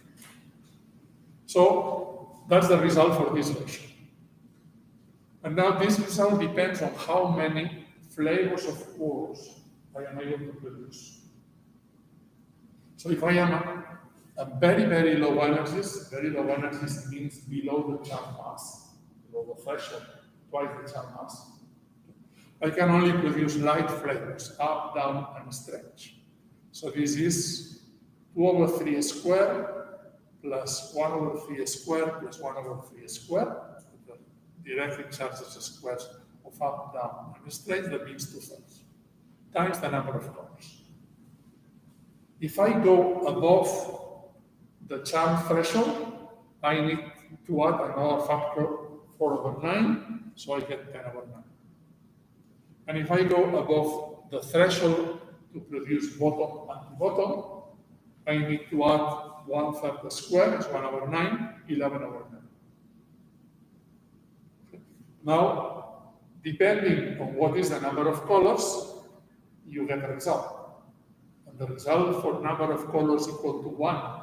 So that's the result for this ratio. And now this result depends on how many flavors of quarks I am able to produce. So if I am at very, very low energies means below the charm mass, below the threshold, twice the charm mass. I can only produce light flavors, up, down, and stretch. So this is 2 over 3 squared plus 1 over 3 squared plus 1 over 3 squared. The electric charge is a square of up, down, and stretch, that means 2/3, times the number of colors. If I go above the charm threshold, I need to add another factor 4/9, so I get 10/9. And if I go above the threshold to produce bottom and bottom, I need to add 1/3 squared, 1/9, 11/9. Now, depending on what is the number of colors, you get a result. And the result for number of colors equal to 1,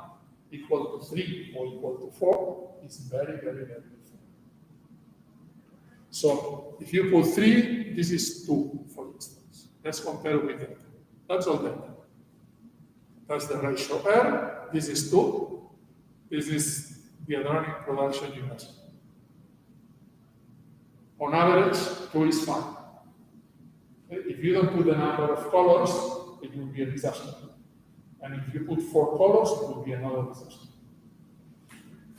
equal to 3, or equal to 4 is very, very, very different. So if you put 3, this is 2, for instance. Let's compare with that. That's all that. That's the ratio R. This is 2. This is the hadronic production unit. On average, 2 is fine. If you don't put the number of colors, it will be a disaster. And if you put 4 colors, it will be another disaster.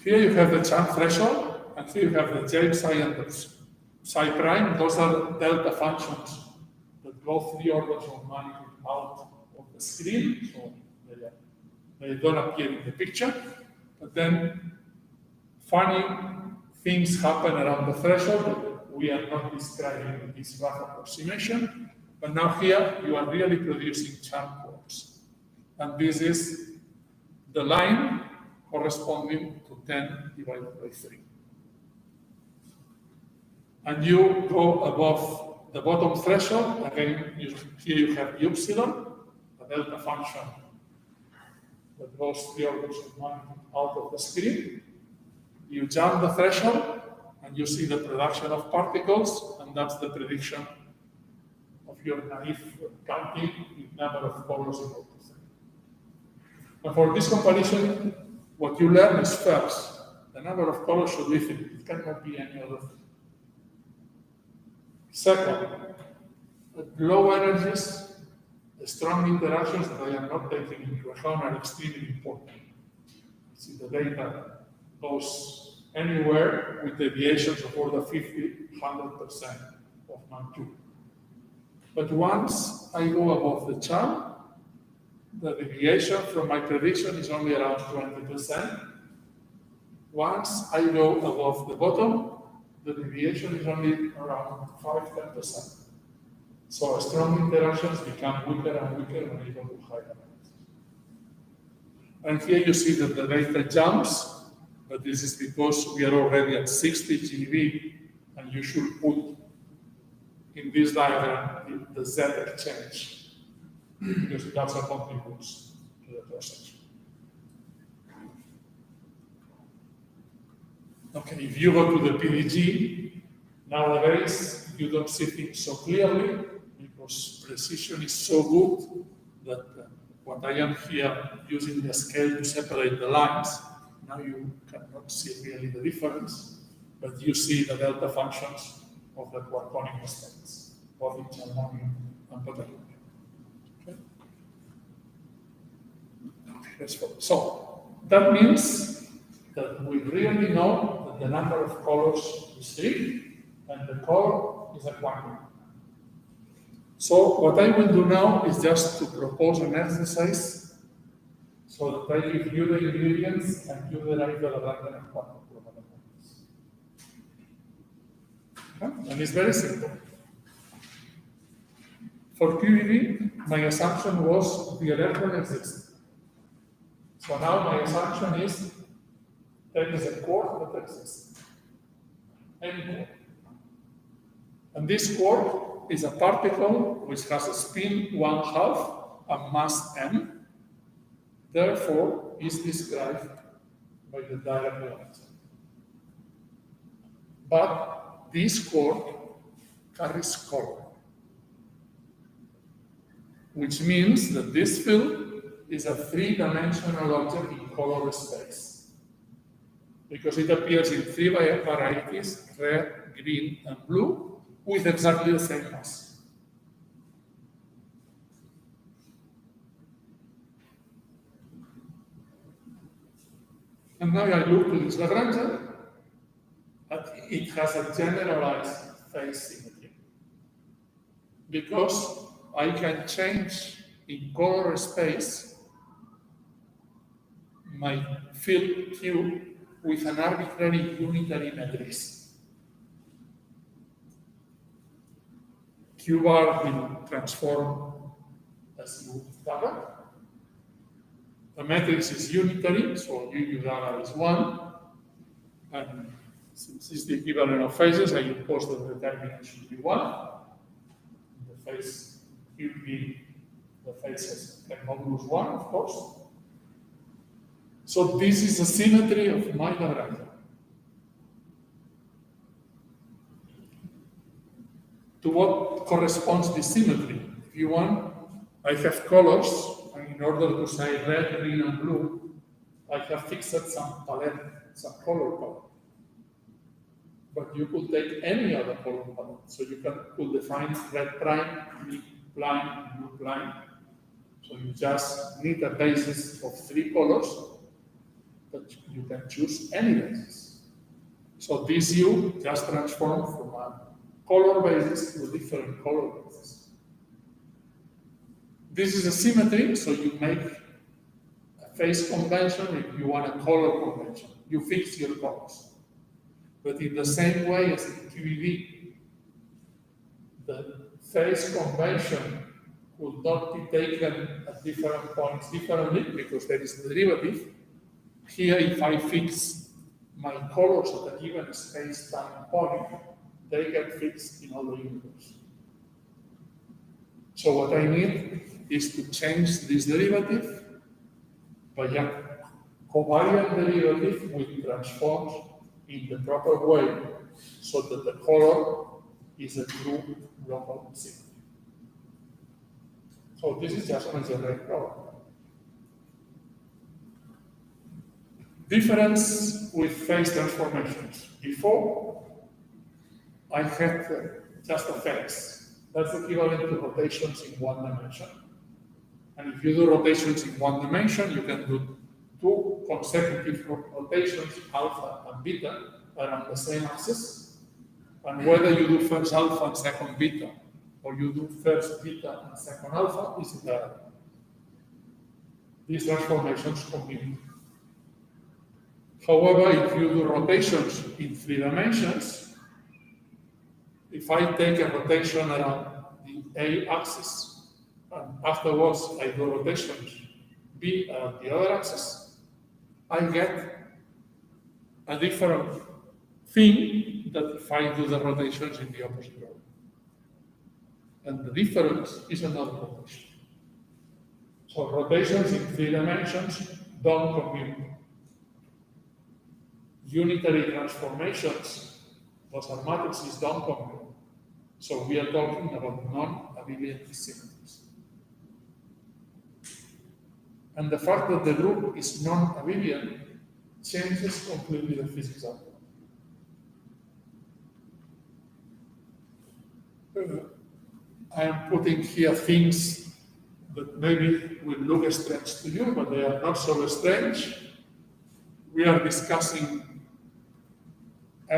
Here you have the Chant threshold, and here you have the J psi and the psi prime. Those are delta functions that go 3 orders of magnitude out of the screen, so they don't appear in the picture. But then funny things happen around the threshold that we are not describing in this rough approximation. But now here you are really producing Chant quarks. And this is the line corresponding to 10 divided by 3. And you go above the bottom threshold, again, here you have epsilon, a delta function that goes 3 orders of magnitude out of the screen. You jump the threshold, and you see the production of particles, and that's the prediction of your naive counting with number of colors equal to 3. And for this comparison, what you learn is first, the number of colors should be 3. It cannot be any other thing. Second, at low energies, the strong interactions that I am not taking into account are extremely important. See, the data goes anywhere with deviations of order 50, 100% of magnitude. But once I go above the chart, the deviation from my prediction is only around 20%. Once I go above the bottom, the deviation is only around 5-10%. So strong interactions become weaker and weaker when you go to higher energies. And here you see that the data jumps, but this is because we are already at 60 GeV, and you should put in this diagram the Z exchange, because that's what contributes to the process. Okay, if you go to the PDG, nowadays you don't see things so clearly because precision is so good that what I am here using the scale to separate the lines, now you cannot see really the difference, but you see the delta functions of the quartonic states, both in harmonic and particle. Okay? So that means that we really know that the number of colors is 3, and the color is a quantum. So what I will do now is just to propose an exercise so that I give you the ingredients and you derive the Lagrangian quantum probabilities. Okay? And it's very simple. For QED, my assumption was the electron exists. So now my assumption is there is a quark that exists. Any quark. And this quark is a particle which has a spin 1/2 and mass m, therefore is described by the direct limit. But this quark carries color, which means that this field is a 3-dimensional object in color space, because it appears in 3 varieties, red, green, and blue, with exactly the same mass. And now I look to this Lagrangian, and it has a generalized phase symmetry, because I can change in color space my field Q with an arbitrary unitary matrix. Q bar will transform as you gather. The matrix is unitary, so U dagger is 1. And since it's the equivalent of phases, I impose that the determinant should be 1. The phase will be the phases can modulus 1, of course. So this is a symmetry of my Lagrangian. To what corresponds this symmetry? If you want, I have colors, and in order to say red, green, and blue, I have fixed some palette, some color palette. But you could take any other color palette. So you could define red prime, green prime, blue prime. So you just need a basis of 3 colors, but you can choose any basis. So this U just transforms from a color basis to a different color basis. This is a symmetry, so you make a phase convention if you want a color convention. You fix your colors. But in the same way as in QED, the phase convention will not be taken at different points differently because there is a derivative. Here, if I fix my colors at a given space-time point, they get fixed in all the universe. So what I need is to change this derivative by a covariant derivative which transforms in the proper way so that the color is a true local symmetry. So this is just an algebraic problem. Difference with phase transformations. Before, I had just a phase. That's equivalent to rotations in 1 dimension. And if you do rotations in 1 dimension, you can do 2 consecutive rotations, alpha and beta, around the same axis. And whether you do first alpha and second beta, or you do first beta and second alpha, is irrelevant. These transformations commute. However, if you do rotations in 3 dimensions, if I take a rotation around the A axis, and afterwards I do rotations B around the other axis, I get a different thing that if I do the rotations in the opposite order. And the difference is another rotation. So rotations in 3 dimensions don't commute. Unitary transformations, those are matrices, don't commute. So we are talking about non-abelian symmetries. And the fact that the group is non-abelian changes completely the physics outcome. I am putting here things that maybe will look strange to you, but they are not so strange. We are discussing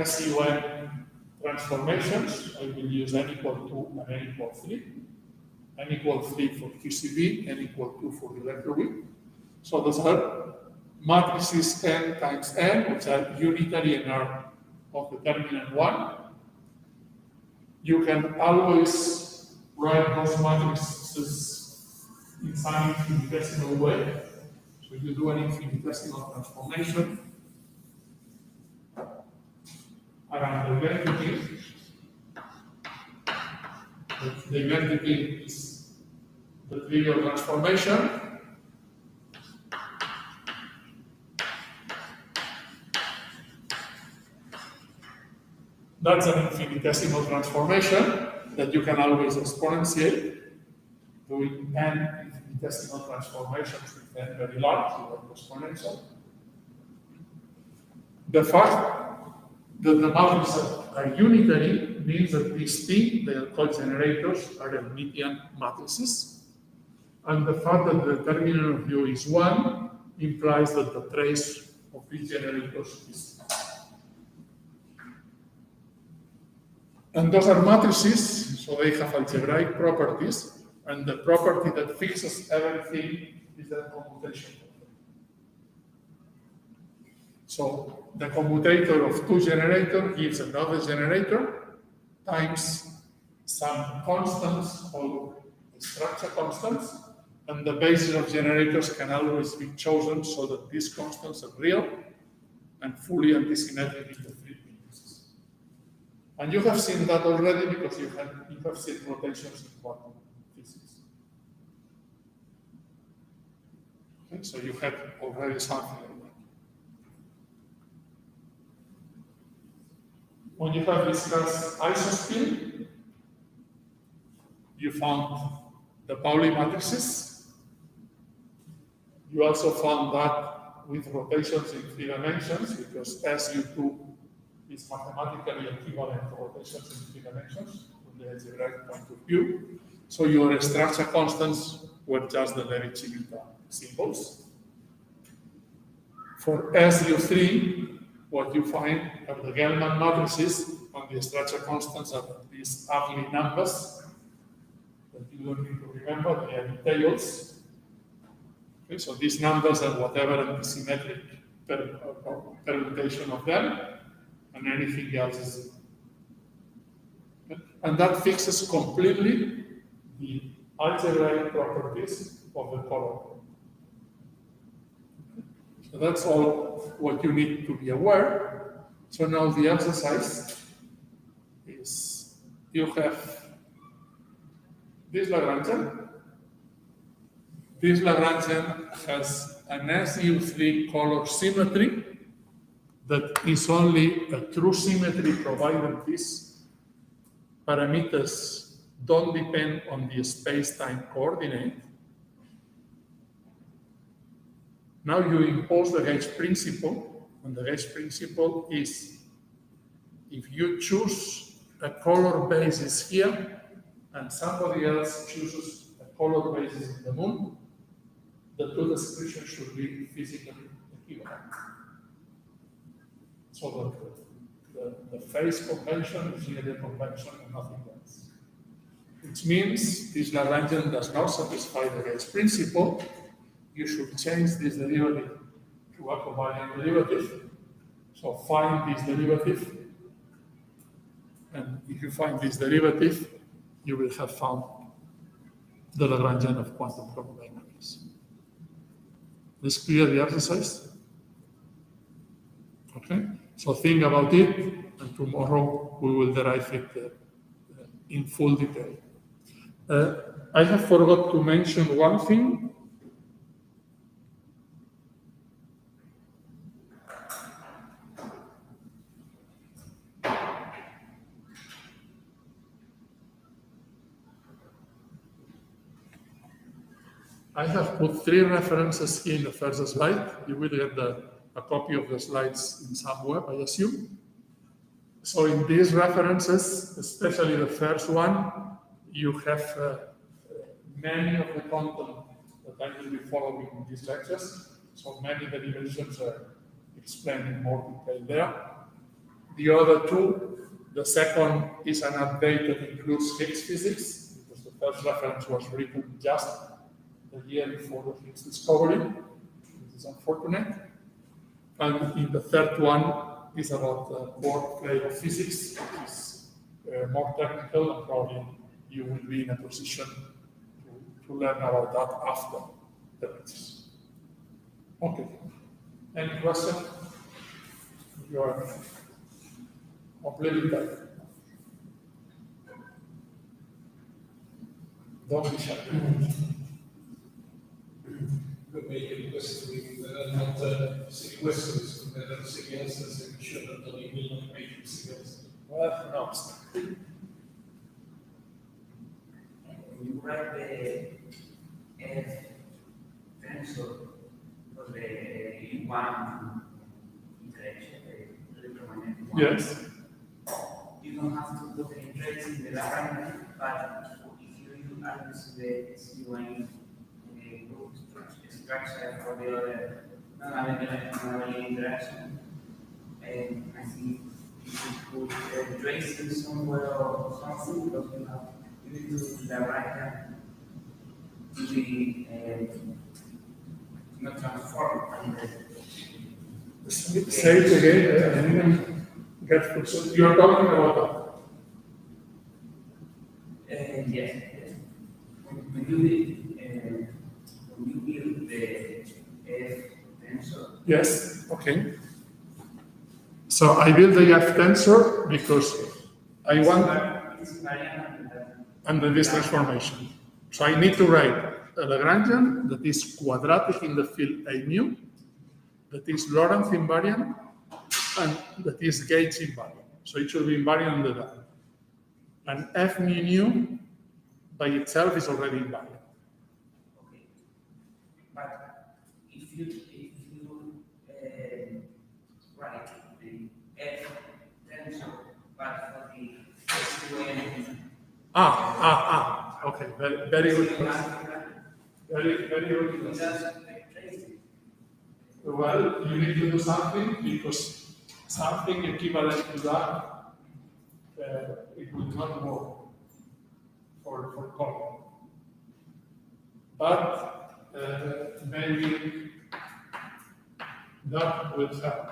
SUN transformations. I will use n equal 2 and n equal 3. N equal 3 for QCD, n equal 2 for the electroweak. So those are matrices n times n, which are unitary and are of determinant 1. You can always write those matrices in some infinitesimal way. So you do an infinitesimal transformation around the identity. The identity is the trivial transformation. That's an infinitesimal transformation that you can always exponentiate, doing n infinitesimal transformations with n very large, like exponential. The fact that the matrices are unitary means that these T, they are called generators, are Hermitian matrices. And the fact that the determinant of U is 1 implies that the trace of these generators is 1. And those are matrices, so they have algebraic properties, and the property that fixes everything is the commutation. So the commutator of two generators gives another generator times some constants called structure constants, and the basis of generators can always be chosen so that these constants are real and fully antisymmetric in the three pieces. And you have seen that already because you have seen rotations in quantum physics. Okay, so you have already something like that. When you have discussed isospin, you found the Pauli matrices. You also found that with rotations in three dimensions, because SU2 is mathematically equivalent to rotations in three dimensions from the algebraic point of view. So your structure constants were just the Levi-Civita symbols. For SU3, what you find are the Gell-Mann matrices, and the structure constants are these ugly numbers that you don't need to remember, they are details. Okay, so these numbers are whatever antisymmetric permutation of them, and anything else is zero. Okay? And that fixes completely the algebraic properties of the color. So that's all what you need to be aware. So now the exercise is you have this Lagrangian. This Lagrangian has an SU3 color symmetry that is only a true symmetry provided these parameters don't depend on the space-time coordinate. Now you impose the gauge principle, and the gauge principle is if you choose a color basis here and somebody else chooses a color basis in the moon, the two descriptions should be physically equivalent. So the phase convention is really the convention and nothing else. Which means this Lagrangian does not satisfy the gauge principle. You should change this derivative to a covariant derivative. So find this derivative, and if you find this derivative, you will have found the Lagrangian of quantum chromodynamics. This clear the exercise? Okay, so think about it, and tomorrow we will derive it in full detail. I have forgot to mention one thing. I have put 3 references here in the first slide. You will get a copy of the slides in some web, I assume. So in these references, especially the first one, you have many of the content that I will be following in these lectures. So many derivations are explained in more detail there. The other 2, the second is an update that includes Higgs physics, because the first reference was written just the year before the Higgs discovery. This is unfortunate. And in the third one is about the wordplay of physics, which is more technical, and probably you will be in a position to learn about that after the lectures. Okay. Any question? You are completely done. Don't be shy. Could make a question not silly questions, but silly answers, and sure that the will not make silly answers. Well, no. You write the F tensor for the one interaction, the electromagnetic one. Yes. You don't have to put the interest in the Lagrangian, but if you use the SU1 group structure for the other non-linear interaction, and I think you should put traces somewhere or something, because you need to the Lagrangian to be not transformed. Say it again, I didn't get full. So you are talking about Yes, yes. When you build the F tensor, that? Yes, okay. So I build the F tensor because I want it's variant under this transformation. So I need to write a Lagrangian that is quadratic in the field A mu, that is Lorentz invariant, and that is Gauge invariant. So it should be invariant on the diagram. And F mu by itself is already invariant. Okay. But if you write the F tensor, but for the SQN, Okay, very good question. Very good question. just trace it. Well, you need to do something because something equivalent to that, it will not work for column. But maybe that will help.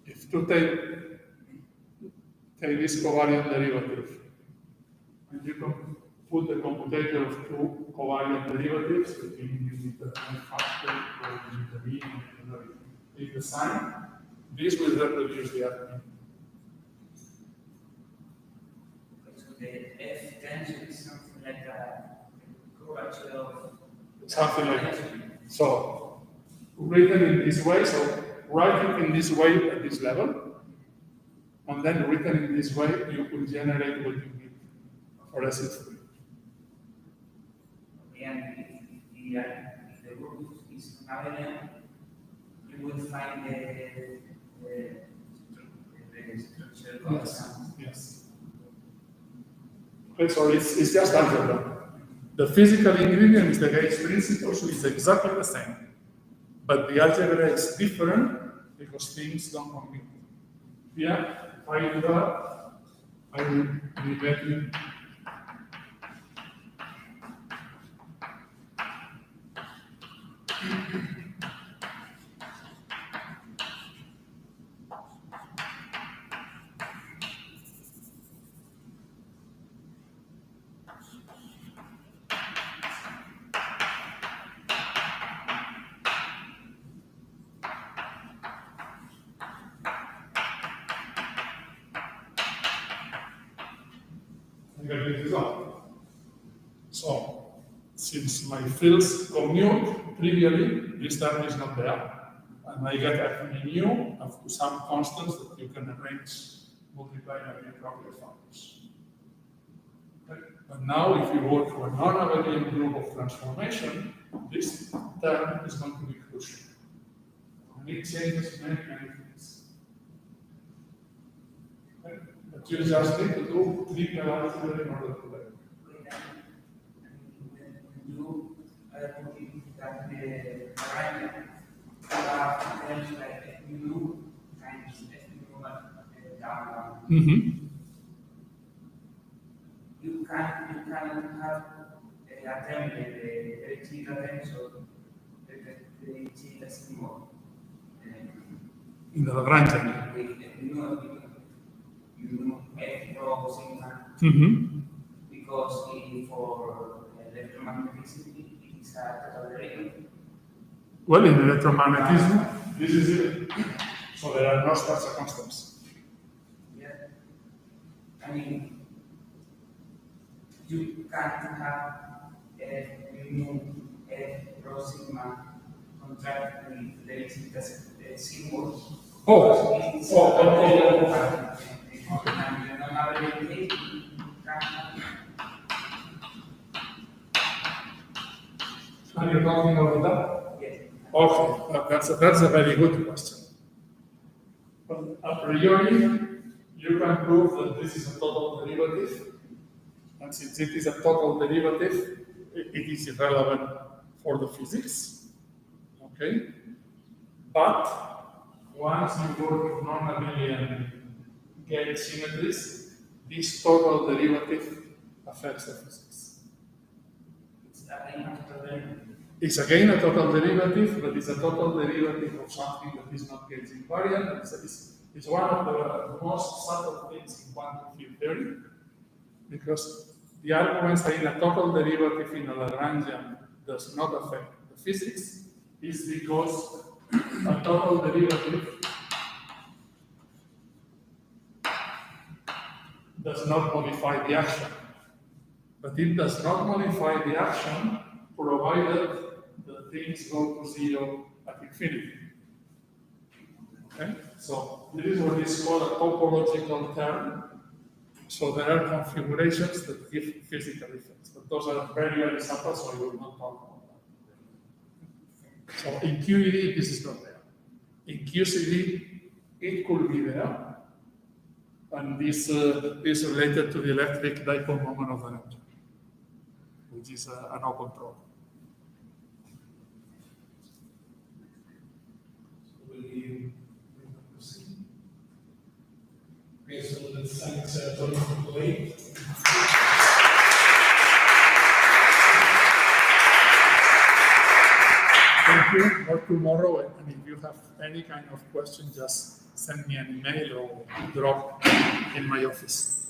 If you take this covariant derivative, and you can put the commutator of two covariant derivatives, between the factor or the mean, take the sign, this will reproduce the other. So the F tensor is something like a curvature of Something like that. So, written in this way, so write it in this way at this level, and then written in this way, you will generate what you need for SS3. and if the group is invariant, you will find the structure constant. Yes. Okay, so it's just algebra. The physical ingredient is the Gauge principle, so it's exactly the same. But the algebra is different because things don't combine. Yeah, if I do that, I will be getting this result. So, since my fields commute trivially, this term is not there. And I get F mu up to some constants that you can arrange multiplying by property functions. Okay. But now, if you work for a non-abelian group of transformation, this term is going to be crucial. And it changes many things. Okay. But you just need to do trivial algebra in order to learn. When you put that the variant terms like F mu times F mu down, you can have a term the theta tensor, the theta symbol. In the Lagrangian. You know F rho sigma, because for electromagnetism it is a total derivative. Well, in electromagnetism, this is it. So there are no such constants. Yeah. I mean, you can't have F mu F rho sigma contract with the theta symbol. And you don't have a limitation, you can't have. Are you talking about that? Yes. Okay, that's a very good question. But a priori, you can prove that this is a total derivative, and since it is a total derivative, it is irrelevant for the physics. Okay? But once you work with non-abelian gauge symmetries, this total derivative affects the physics. It's again a total derivative. It's again a total derivative, but it's a total derivative of something that is not gauge invariant. It's one of the most subtle things in quantum field theory, because the arguments that in a total derivative in a Lagrangian does not affect the physics is because a total derivative does not modify the action. But it does not modify the action provided the things go to zero at infinity. Okay? So this is what is called a topological term. So there are configurations that give physical effects, but those are very, very subtle, so I will not talk about that. So in QED, this is not there. In QCD, it could be there, and this is related to the electric dipole moment of the neutron, which is a no control. Okay, so let's thank Tony for playing. Thank you. Or tomorrow, and if you have any kind of question, just send me an email or drop in my office.